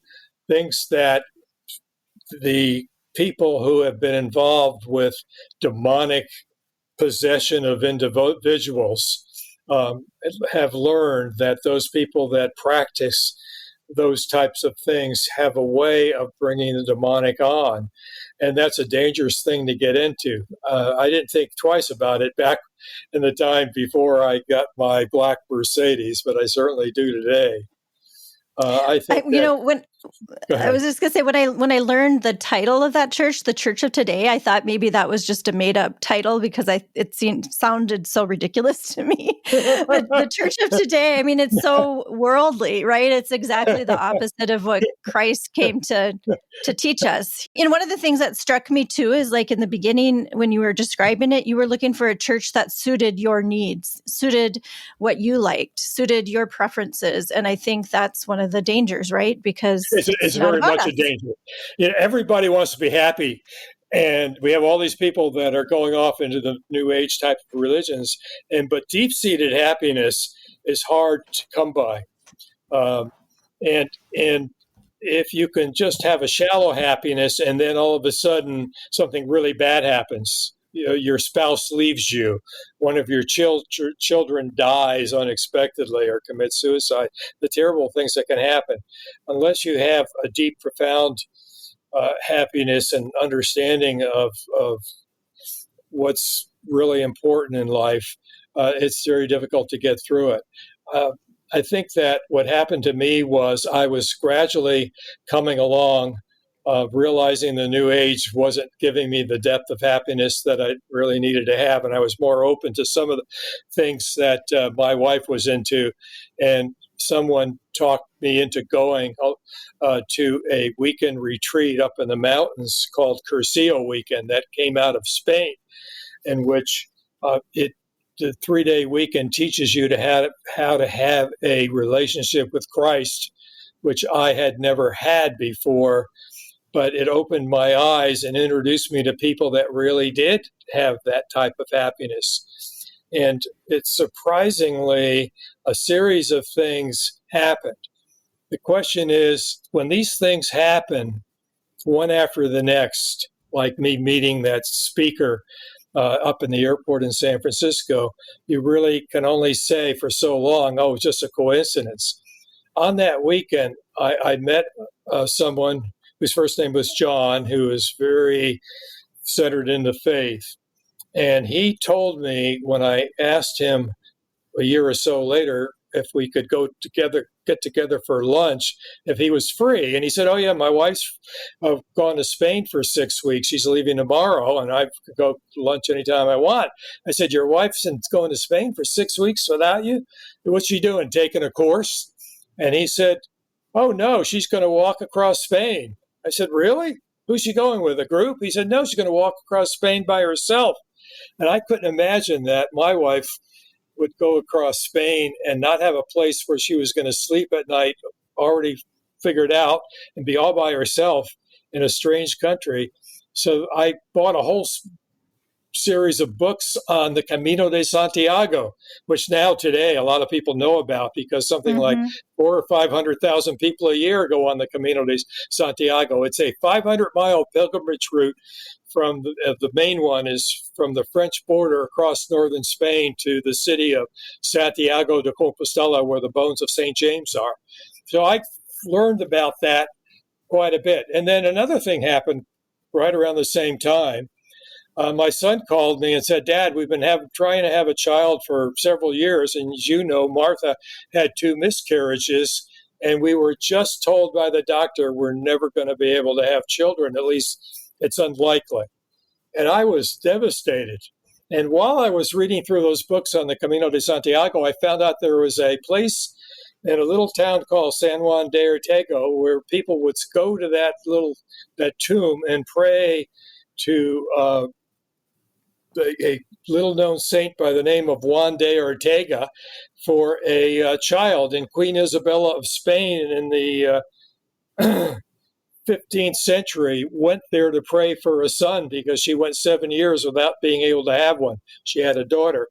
things that the people who have been involved with demonic possession of individuals have learned that those people that practice those types of things have a way of bringing the demonic on. And that's a dangerous thing to get into. I didn't think twice about it back in the time before I got my black Mercedes, but I certainly do today. I think when I was just gonna say, when I learned the title of that church, the Church of Today, I thought maybe that was just a made up title because it sounded so ridiculous to me. But the Church of Today, I mean, it's so worldly, right? It's exactly the opposite of what Christ came to teach us. And one of the things that struck me too is like in the beginning, when you were describing it, you were looking for a church that suited your needs, suited what you liked, suited your preferences. And I think that's one of the dangers, right? Because it's very much a danger. Everybody wants to be happy. And we have all these people that are going off into the new age type of religions. But deep-seated happiness is hard to come by. And if you can just have a shallow happiness and then all of a sudden something really bad happens, your spouse leaves you, one of your children dies unexpectedly or commits suicide, the terrible things that can happen, unless you have a deep, profound happiness and understanding of what's really important in life, it's very difficult to get through it. I think that what happened to me was I was gradually coming along, realizing the new age wasn't giving me the depth of happiness that I really needed to have. And I was more open to some of the things that my wife was into. And someone talked me into going to a weekend retreat up in the mountains called Cursillo Weekend that came out of Spain, in which the 3-day weekend teaches you how to have a relationship with Christ, which I had never had before, but it opened my eyes and introduced me to people that really did have that type of happiness. And it's surprisingly, a series of things happened. The question is, when these things happen, one after the next, like me meeting that speaker up in the airport in San Francisco, you really can only say for so long, oh, it's just a coincidence. On that weekend, I met someone whose first name was John, who is very centered in the faith. And he told me when I asked him a year or so later if we could get together for lunch, if he was free. And he said, oh, yeah, my wife's gone to Spain for 6 weeks. She's leaving tomorrow, and I could go to lunch anytime I want. I said, your wife's going to Spain for 6 weeks without you? What's she doing, taking a course? And he said, oh, no, she's going to walk across Spain. I said, really? Who's she going with, a group? He said, no, she's going to walk across Spain by herself. And I couldn't imagine that my wife would go across Spain and not have a place where she was going to sleep at night already figured out and be all by herself in a strange country. So I bought a whole series of books on the Camino de Santiago, which now today a lot of people know about because something like 400,000 or 500,000 people a year go on the Camino de Santiago. It's a 500-mile pilgrimage route from the main one is from the French border across northern Spain to the city of Santiago de Compostela, where the bones of St. James are. So I learned about that quite a bit. And then another thing happened right around the same time. My son called me and said, Dad, we've been trying to have a child for several years. And as you know, Martha had 2 miscarriages. And we were just told by the doctor we're never going to be able to have children, at least it's unlikely. And I was devastated. And while I was reading through those books on the Camino de Santiago, I found out there was a place in a little town called San Juan de Ortega where people would go to that tomb and pray to a little-known saint by the name of Juan de Ortega for a child. And Queen Isabella of Spain in the 15th century went there to pray for a son because she went 7 years without being able to have one. She had a daughter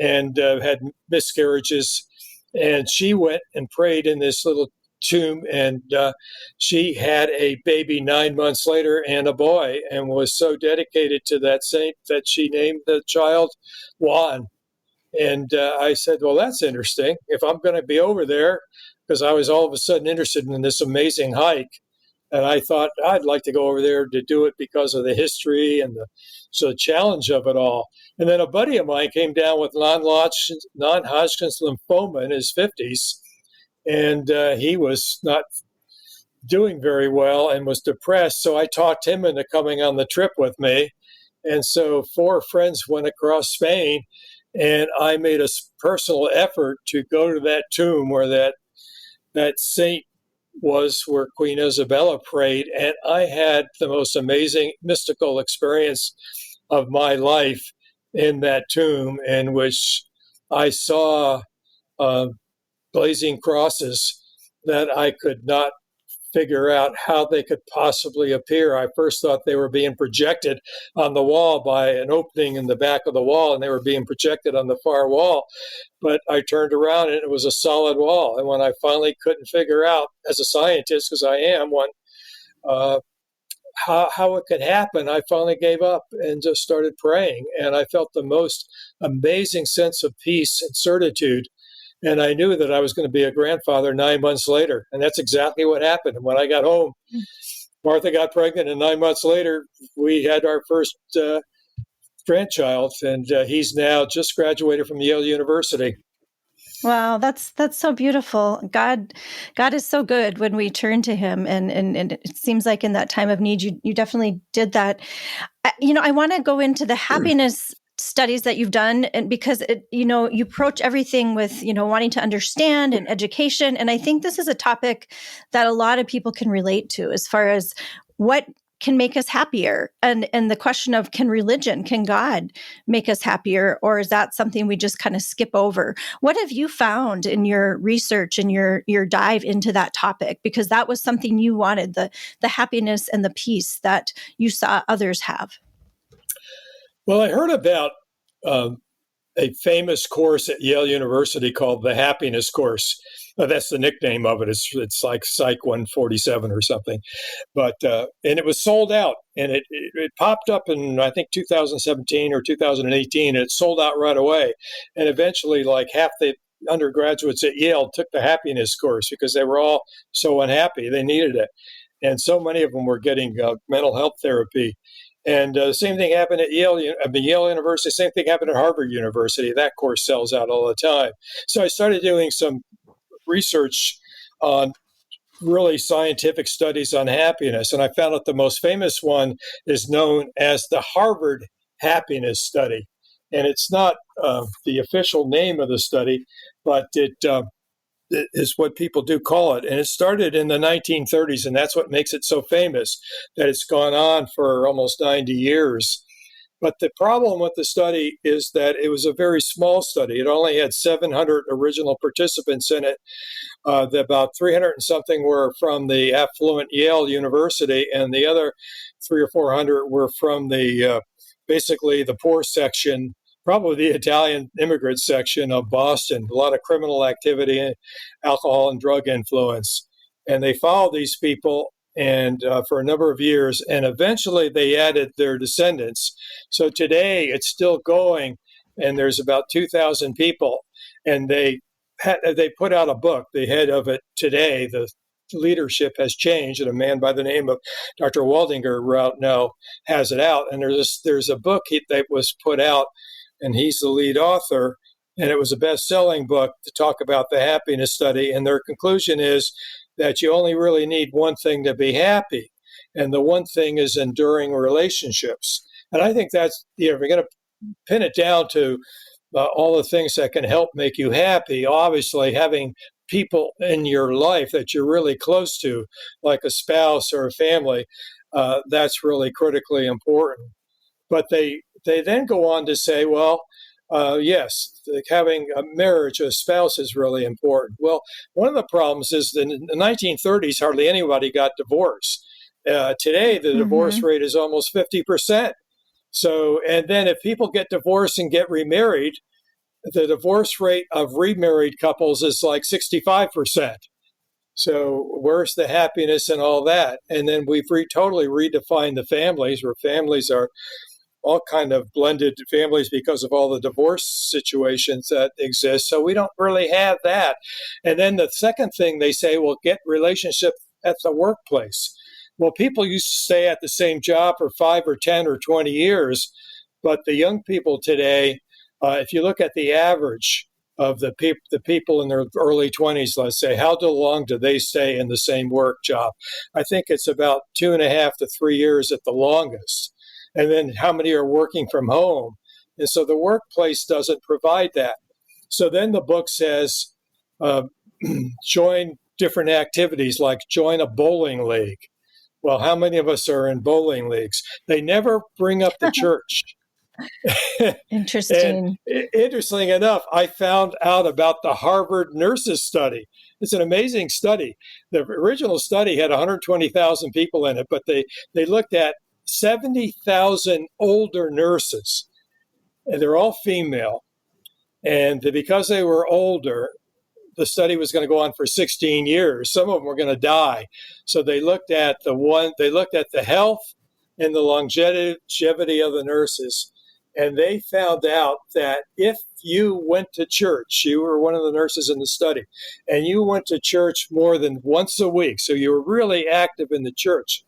and had miscarriages. And she went and prayed in this little tomb, and she had a baby 9 months later and a boy, and was so dedicated to that saint that she named the child Juan. And I said, well, that's interesting. If I'm going to be over there, because I was all of a sudden interested in this amazing hike, and I thought I'd like to go over there to do it because of the history and the challenge of it all. And then a buddy of mine came down with non-Hodgkin's lymphoma in his 50s, and he was not doing very well and was depressed. So I talked him into coming on the trip with me. And so 4 friends went across Spain, and I made a personal effort to go to that tomb where that saint was, where Queen Isabella prayed. And I had the most amazing mystical experience of my life in that tomb, in which I saw blazing crosses that I could not figure out how they could possibly appear. I first thought they were being projected on the wall by an opening in the back of the wall, and they were being projected on the far wall. But I turned around and it was a solid wall. And when I finally couldn't figure out, as a scientist, because I am one, how it could happen, I finally gave up and just started praying. And I felt the most amazing sense of peace and certitude. And I knew that I was going to be a grandfather 9 months later. And that's exactly what happened. And when I got home, Martha got pregnant, and 9 months later, we had our first grandchild. And he's now just graduated from Yale University. Wow, that's so beautiful. God is so good when we turn to Him, and it seems like in that time of need, you definitely did that. I want to go into the happiness studies that you've done, and because you approach everything with wanting to understand and education, and I think this is a topic that a lot of people can relate to, as far as what can make us happier, and the question of, can God make us happier, or is that something we just kind of skip over? What have you found in your research and your dive into that topic? Because that was something you wanted, the happiness and the peace that you saw others have. Well, I heard about a famous course at Yale University called the Happiness Course. That's the nickname of it. It's like Psych 147 or something. But and it was sold out, and it popped up in, I think, 2017 or 2018, and it sold out right away. And eventually, like half the undergraduates at Yale took the happiness course because they were all so unhappy. They needed it. And so many of them were getting mental health therapy. And the same thing happened at Yale University. Same thing happened at Harvard University. That course sells out all the time. So I started doing some research on really scientific studies on happiness. And I found that the most famous one is known as the Harvard Happiness Study. And it's not the official name of the study, but it is what people do call it. And it started in the 1930s, and that's what makes it so famous, that it's gone on for almost 90 years. But the problem with the study is that it was a very small study. It only had 700 original participants in it. About 300 and something were from the affluent Yale University, and the other 300 or 400 were from the basically the poor section, probably the Italian immigrant section of Boston. A lot of criminal activity, alcohol and drug influence. And they followed these people and for a number of years, and eventually they added their descendants. So today it's still going, and there's about 2,000 people, and they put out a book. The head of it today, the leadership has changed, and a man by the name of Dr. Waldinger now has it out. And there's a book that was put out, and he's the lead author, and it was a best-selling book to talk about the happiness study. And their conclusion is that you only really need one thing to be happy, and the one thing is enduring relationships. And I think that's, if you're going to pin it down to all the things that can help make you happy, obviously having people in your life that you're really close to, like a spouse or a family, that's really critically important. But they then go on to say, well, yes, having a marriage, a spouse is really important. Well, one of the problems is that in the 1930s, hardly anybody got divorced. Today, the divorce Mm-hmm. rate is almost 50%. So, and then if people get divorced and get remarried, the divorce rate of remarried couples is like 65%. So where's the happiness and all that? And then we've totally redefined the families, where families are all kind of blended families because of all the divorce situations that exist. So we don't really have that. And then the second thing they say, well, get relationship at the workplace. Well, people used to stay at the same job for 5 or 10 or 20 years, but the young people today, if you look at the average of the people in their early 20s, let's say, how long do they stay in the same work job? I think it's about 2.5 to 3 years at the longest. And then how many are working from home? And so the workplace doesn't provide that. So then the book says, join different activities, like join a bowling league. Well, how many of us are in bowling leagues? They never bring up the church. And Interesting. interestingly enough, I found out about the Harvard nurses study. It's an amazing study. The original study had 120,000 people in it, but they looked at 70,000 older nurses, and they're all female. And because they were older, the study was going to go on for 16 years. Some of them were going to die. So they looked at the health and the longevity of the nurses. And they found out that if you went to church, you were one of the nurses in the study, and you went to church more than once a week, so you were really active in the church,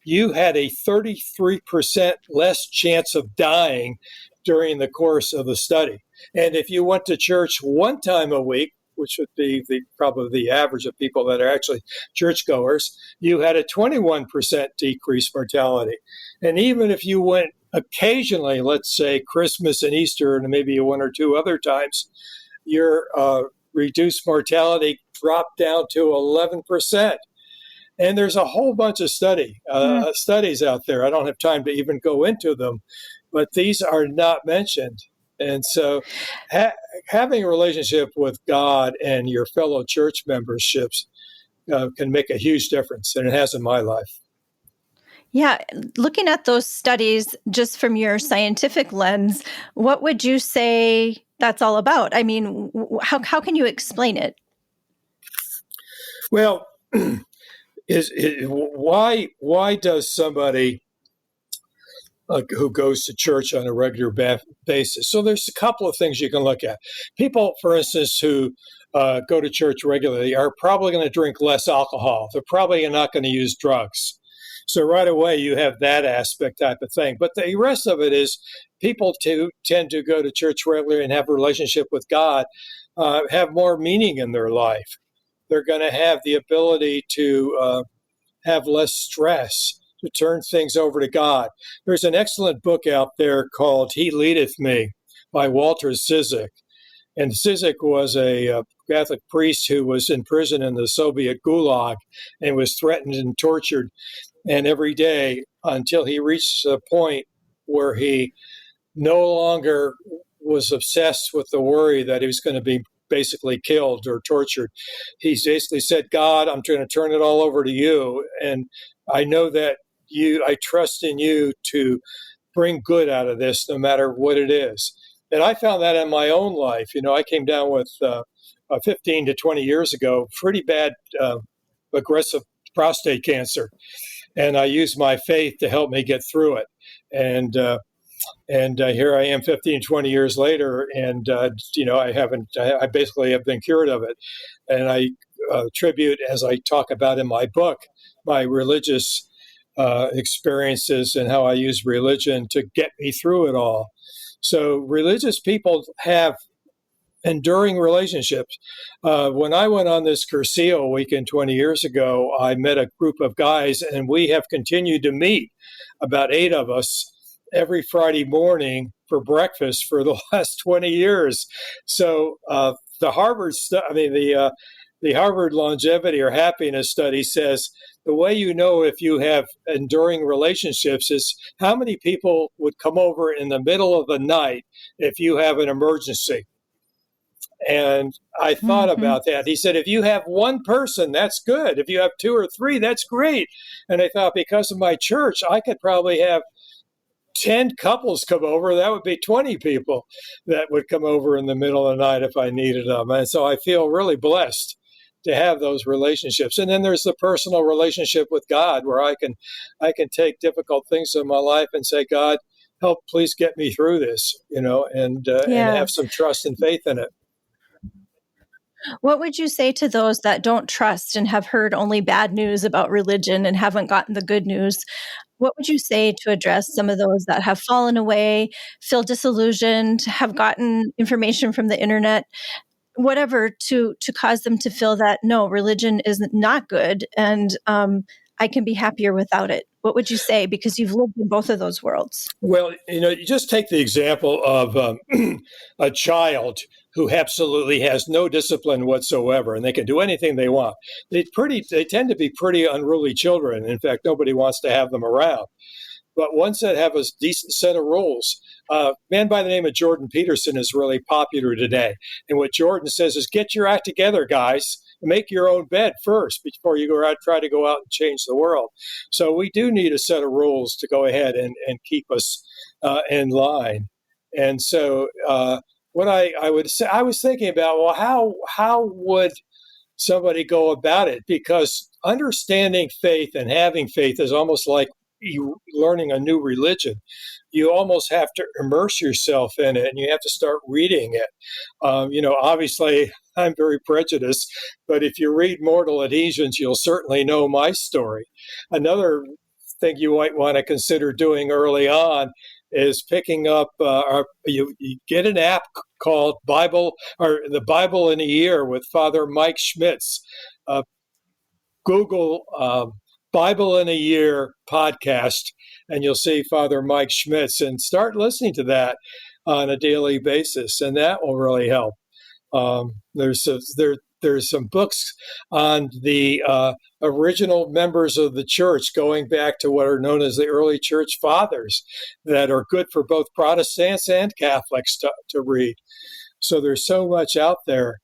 you had a 33% less chance of dying during the course of the study. And if you went to church one time a week, which would be probably the average of people that are actually churchgoers, you had a 21% decreased mortality. And even if you went occasionally, let's say Christmas and Easter and maybe one or two other times, your reduced mortality dropped down to 11%. And there's a whole bunch of studies out there. I don't have time to even go into them, but these are not mentioned. And so having a relationship with God and your fellow church memberships can make a huge difference, and it has in my life. Yeah, looking at those studies just from your scientific lens, what would you say that's all about? I mean, how can you explain it? Well, why does somebody who goes to church on a regular basis? So there's a couple of things you can look at. People, for instance, who go to church regularly are probably going to drink less alcohol. They're probably not going to use drugs. So right away you have that aspect type of thing. But the rest of it is people tend to go to church regularly and have a relationship with God, have more meaning in their life. They're going to have the ability to have less stress, to turn things over to God. There's an excellent book out there called He Leadeth Me by Walter Zizek. And Zizek was a Catholic priest who was in prison in the Soviet Gulag and was threatened and tortured. And every day until he reached a point where he no longer was obsessed with the worry that he was going to be basically killed or tortured. He basically said, God, I'm going to turn it all over to you. And I know that I trust in you to bring good out of this, no matter what it is. And I found that in my own life. I came down with 15 to 20 years ago, pretty bad aggressive prostate cancer. And I used my faith to help me get through it. And here I am 15, 20 years later, and, I basically have been cured of it. And I attribute, as I talk about in my book, my religious experiences and how I use religion to get me through it all. So religious people have enduring relationships. When I went on this Cursillo weekend 20 years ago, I met a group of guys, and we have continued to meet, about 8 of us, every Friday morning for breakfast for the last 20 years. So the Harvard longevity or happiness study says the way you know if you have enduring relationships is how many people would come over in the middle of the night if you have an emergency. And I thought about that. He said, if you have one person, that's good. If you have two or three, that's great. And I thought, because of my church, I could probably have 10 couples come over. That would be 20 people that would come over in the middle of the night if I needed them. And so I feel really blessed to have those relationships. And then there's the personal relationship with God, where I can take difficult things in my life and say, God, help, please get me through this, and have some trust and faith in it. What would you say to those that don't trust and have heard only bad news about religion and haven't gotten the good news? What would you say to address some of those that have fallen away, feel disillusioned, have gotten information from the internet, whatever, to cause them to feel that, no, religion is not good, and I can be happier without it? What would you say? Because you've lived in both of those worlds. Well, you just take the example of a child who absolutely has no discipline whatsoever, and they can do anything they want. They tend to be pretty unruly children. In fact, nobody wants to have them around. But ones that have a decent set of rules. A man by the name of Jordan Peterson is really popular today. And what Jordan says is, get your act together, guys. Make your own bed first before you go out, try to go out and change the world. So we do need a set of rules to go ahead and keep us in line. And so what I would say, I was thinking about, well, how would somebody go about it? Because understanding faith and having faith is almost like you learning a new religion. You almost have to immerse yourself in it, and you have to start reading it. Obviously, I'm very prejudiced, but if you read Mortal Adhesions, you'll certainly know my story. Another thing you might want to consider doing early on is picking up, you get an app called Bible, or the Bible in a Year with Father Mike Schmitz. Google Bible in a Year podcast, and you'll see Father Mike Schmitz, and start listening to that on a daily basis, and that will really help. There's some books on the original members of the church, going back to what are known as the early church fathers, that are good for both Protestants and Catholics to read. So there's so much out there.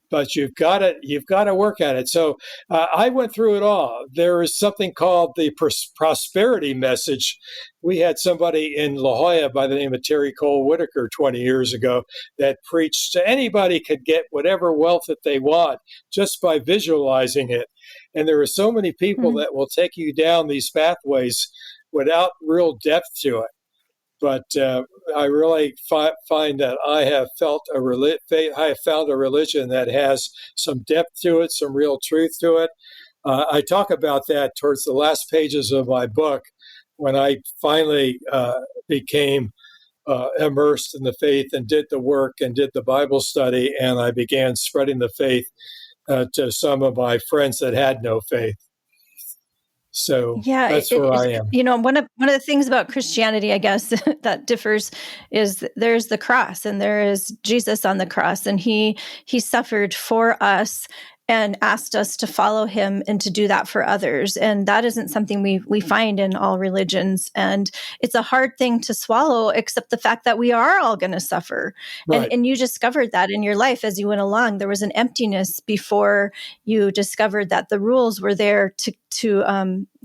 But you've got to work at it. So I went through it all. There is something called the prosperity message. We had somebody in La Jolla by the name of Terry Cole Whitaker 20 years ago that preached to anybody could get whatever wealth that they want just by visualizing it. And there are so many people that will take you down these pathways without real depth to it. But I really find that I have found a religion that has some depth to it, some real truth to it. I talk about that towards the last pages of my book, when I finally became immersed in the faith and did the work and did the Bible study, and I began spreading the faith to some of my friends that had no faith. So that's where I am. One of the things about Christianity, I guess, that differs is there's the cross, and there is Jesus on the cross, and he suffered for us and asked us to follow him and to do that for others. And that isn't something we find in all religions. And it's a hard thing to swallow, except the fact that we are all going to suffer. Right. And you discovered that in your life as you went along. There was an emptiness before you discovered that the rules were there to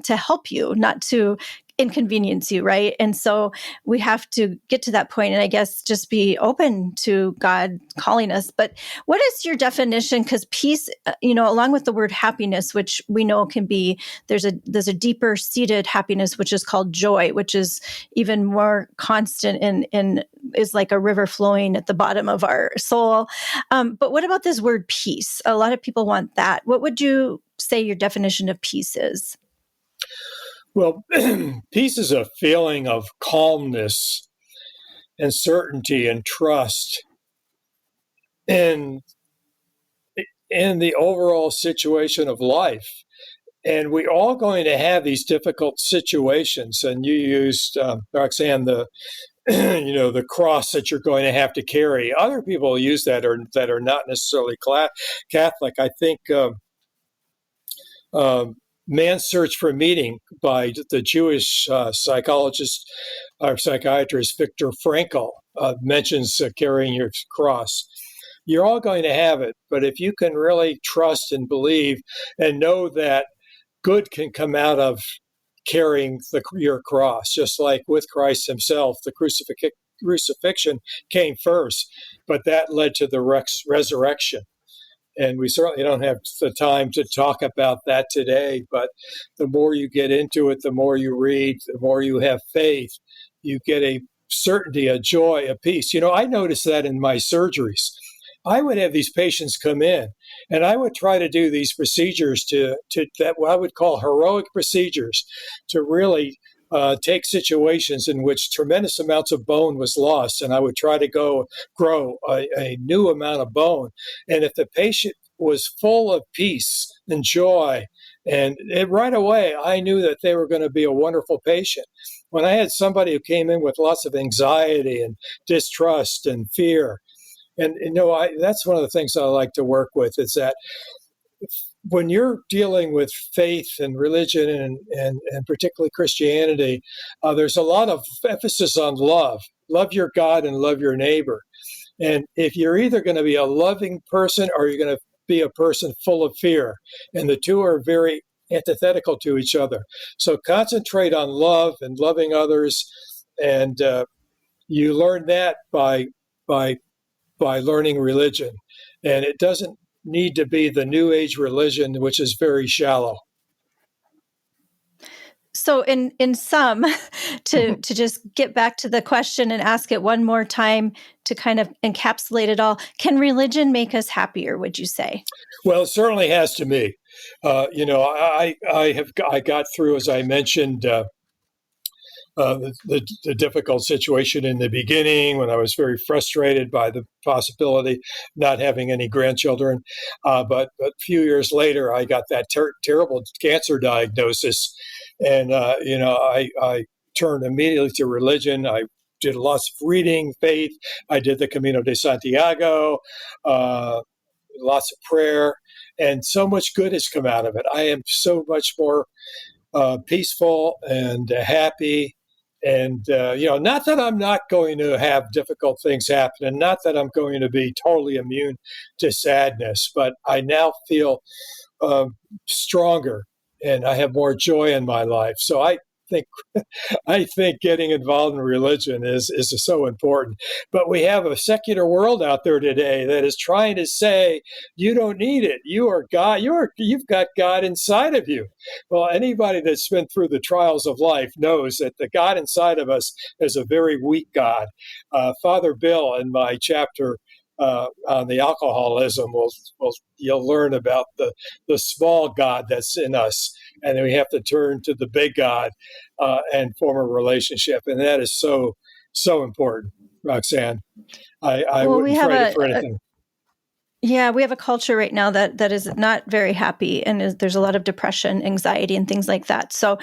help you, not to inconvenience you, right? And so we have to get to that point, and I guess just be open to God calling us. But what is your definition? Because peace, along with the word happiness, which we know can be, there's a deeper seated happiness, which is called joy, which is even more constant and is like a river flowing at the bottom of our soul. But what about this word peace? A lot of people want that. What would you say your definition of peace is? Well, peace is a feeling of calmness and certainty and trust in the overall situation of life. And we're all going to have these difficult situations. And you used, Roxanne, the cross that you're going to have to carry. Other people use that are not necessarily Catholic. I think Man's Search for Meaning by the Jewish psychologist or psychiatrist Viktor Frankl mentions carrying your cross. You're all going to have it. But if you can really trust and believe and know that good can come out of carrying your cross, just like with Christ himself, the crucifixion came first, but that led to the resurrection. And we certainly don't have the time to talk about that today, but the more you get into it, the more you read, the more you have faith, you get a certainty, a joy, a peace. I noticed that in my surgeries. I would have these patients come in, and I would try to do these procedures to that what I would call heroic procedures to really take situations in which tremendous amounts of bone was lost, and I would try to grow a new amount of bone. And if the patient was full of peace and joy, right away, I knew that they were going to be a wonderful patient. When I had somebody who came in with lots of anxiety and distrust and fear, and that's one of the things I like to work with, is that when you're dealing with faith and religion and particularly Christianity, there's a lot of emphasis on love. Love your God and love your neighbor. And if you're either going to be a loving person or you're going to be a person full of fear, and the two are very antithetical to each other. So concentrate on love and loving others, and you learn that by learning religion. And it doesn't need to be the New Age religion, which is very shallow. So in sum, to just get back to the question and ask it one more time to kind of encapsulate it all, can religion make us happier, would you say? Well, it certainly has to me. I got through, as I mentioned, the difficult situation in the beginning when I was very frustrated by the possibility of not having any grandchildren. But a few years later, I got that terrible cancer diagnosis. And, I turned immediately to religion. I did lots of reading, faith. I did the Camino de Santiago, lots of prayer. And so much good has come out of it. I am so much more peaceful and happy. And, not that I'm not going to have difficult things happen, and not that I'm going to be totally immune to sadness, but I now feel stronger and I have more joy in my life. So think I think getting involved in religion is so important. But we have a secular world out there today that is trying to say you don't need it. You are God. You've got God inside of you. Well, anybody that's been through the trials of life knows that the God inside of us is a very weak God. Father Bill, in my chapter on the alcoholism, you'll learn about the small God that's in us, and then we have to turn to the big God and form a relationship, and that is so important, Roxanne. I wouldn't trade it for anything. Yeah, we have a culture right now that is not very happy, and there's a lot of depression, anxiety, and things like that. So,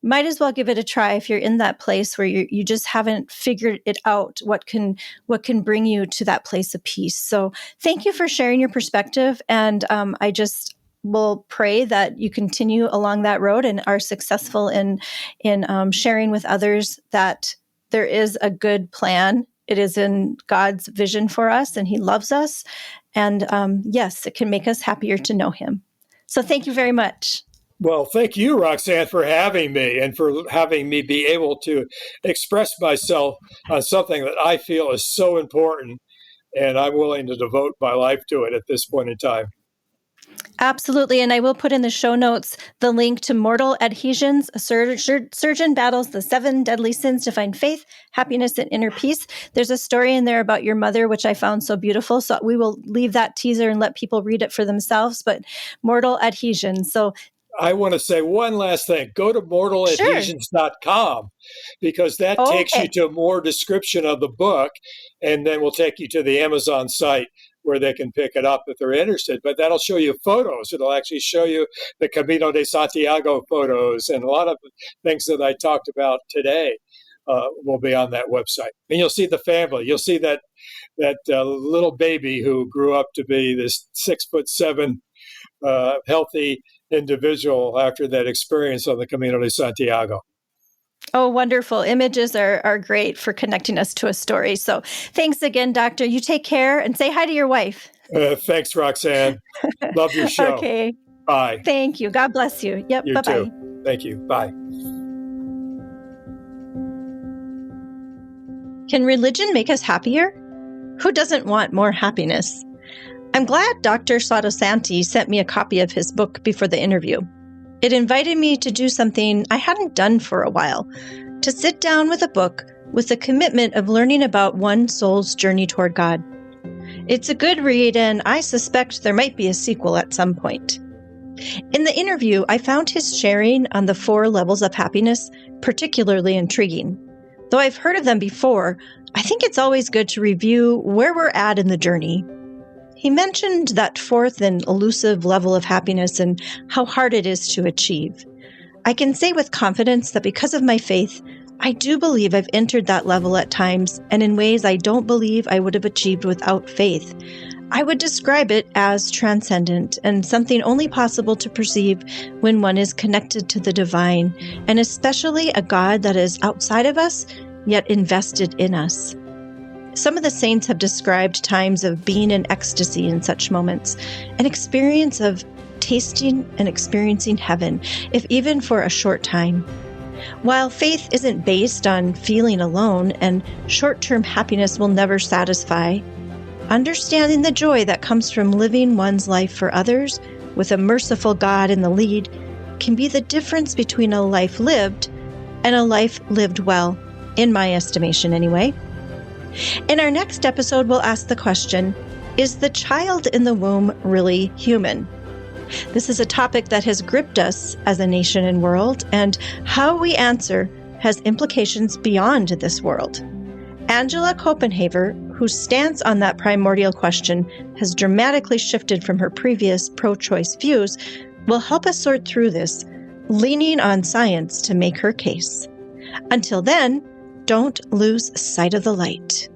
might as well give it a try if you're in that place where you just haven't figured it out. What can bring you to that place of peace? So, thank you for sharing your perspective, and I just will pray that you continue along that road and are successful in sharing with others that there is a good plan. It is in God's vision for us, and He loves us. And yes, it can make us happier to know Him. So thank you very much. Well, thank you, Roxanne, for having me and for having me be able to express myself on something that I feel is so important, and I'm willing to devote my life to it at this point in time. Absolutely. And I will put in the show notes the link to Mortal Adhesions. A surgeon battles the 7 deadly sins to find faith, happiness, and inner peace. There's a story in there about your mother, which I found so beautiful. So we will leave that teaser and let people read it for themselves. But Mortal Adhesions. So I want to say one last thing. Go to mortaladhesions.com because that takes you to more description of the book, and then we'll take you to the Amazon site where they can pick it up if they're interested. But that'll show you photos. It'll actually show you the Camino de Santiago photos, and a lot of things that I talked about today will be on that website. And you'll see the family. You'll see that little baby who grew up to be this 6'7" healthy individual after that experience on the Camino de Santiago. Oh, wonderful. Images are great for connecting us to a story. So thanks again, Doctor. You take care and say hi to your wife. Thanks, Roxanne. Love your show. Okay. Bye. Thank you. God bless you. Yep. You Bye-bye. too. Thank you. Bye. Can religion make us happier? Who doesn't want more happiness? I'm glad Dr. Sottosanti sent me a copy of his book before the interview. It invited me to do something I hadn't done for a while, to sit down with a book with the commitment of learning about one soul's journey toward God. It's a good read, and I suspect there might be a sequel at some point. In the interview, I found his sharing on the 4 levels of happiness particularly intriguing. Though I've heard of them before, I think it's always good to review where we're at in the journey. He mentioned that 4th and elusive level of happiness and how hard it is to achieve. I can say with confidence that because of my faith, I do believe I've entered that level at times and in ways I don't believe I would have achieved without faith. I would describe it as transcendent and something only possible to perceive when one is connected to the divine, and especially a God that is outside of us, yet invested in us. Some of the saints have described times of being in ecstasy in such moments, an experience of tasting and experiencing heaven, if even for a short time. While faith isn't based on feeling alone and short-term happiness will never satisfy, understanding the joy that comes from living one's life for others with a merciful God in the lead can be the difference between a life lived and a life lived well, in my estimation anyway. In our next episode, we'll ask the question, is the child in the womb really human? This is a topic that has gripped us as a nation and world, and how we answer has implications beyond this world. Angela Copenhaver, whose stance on that primordial question has dramatically shifted from her previous pro-choice views, will help us sort through this, leaning on science to make her case. Until then, don't lose sight of the light.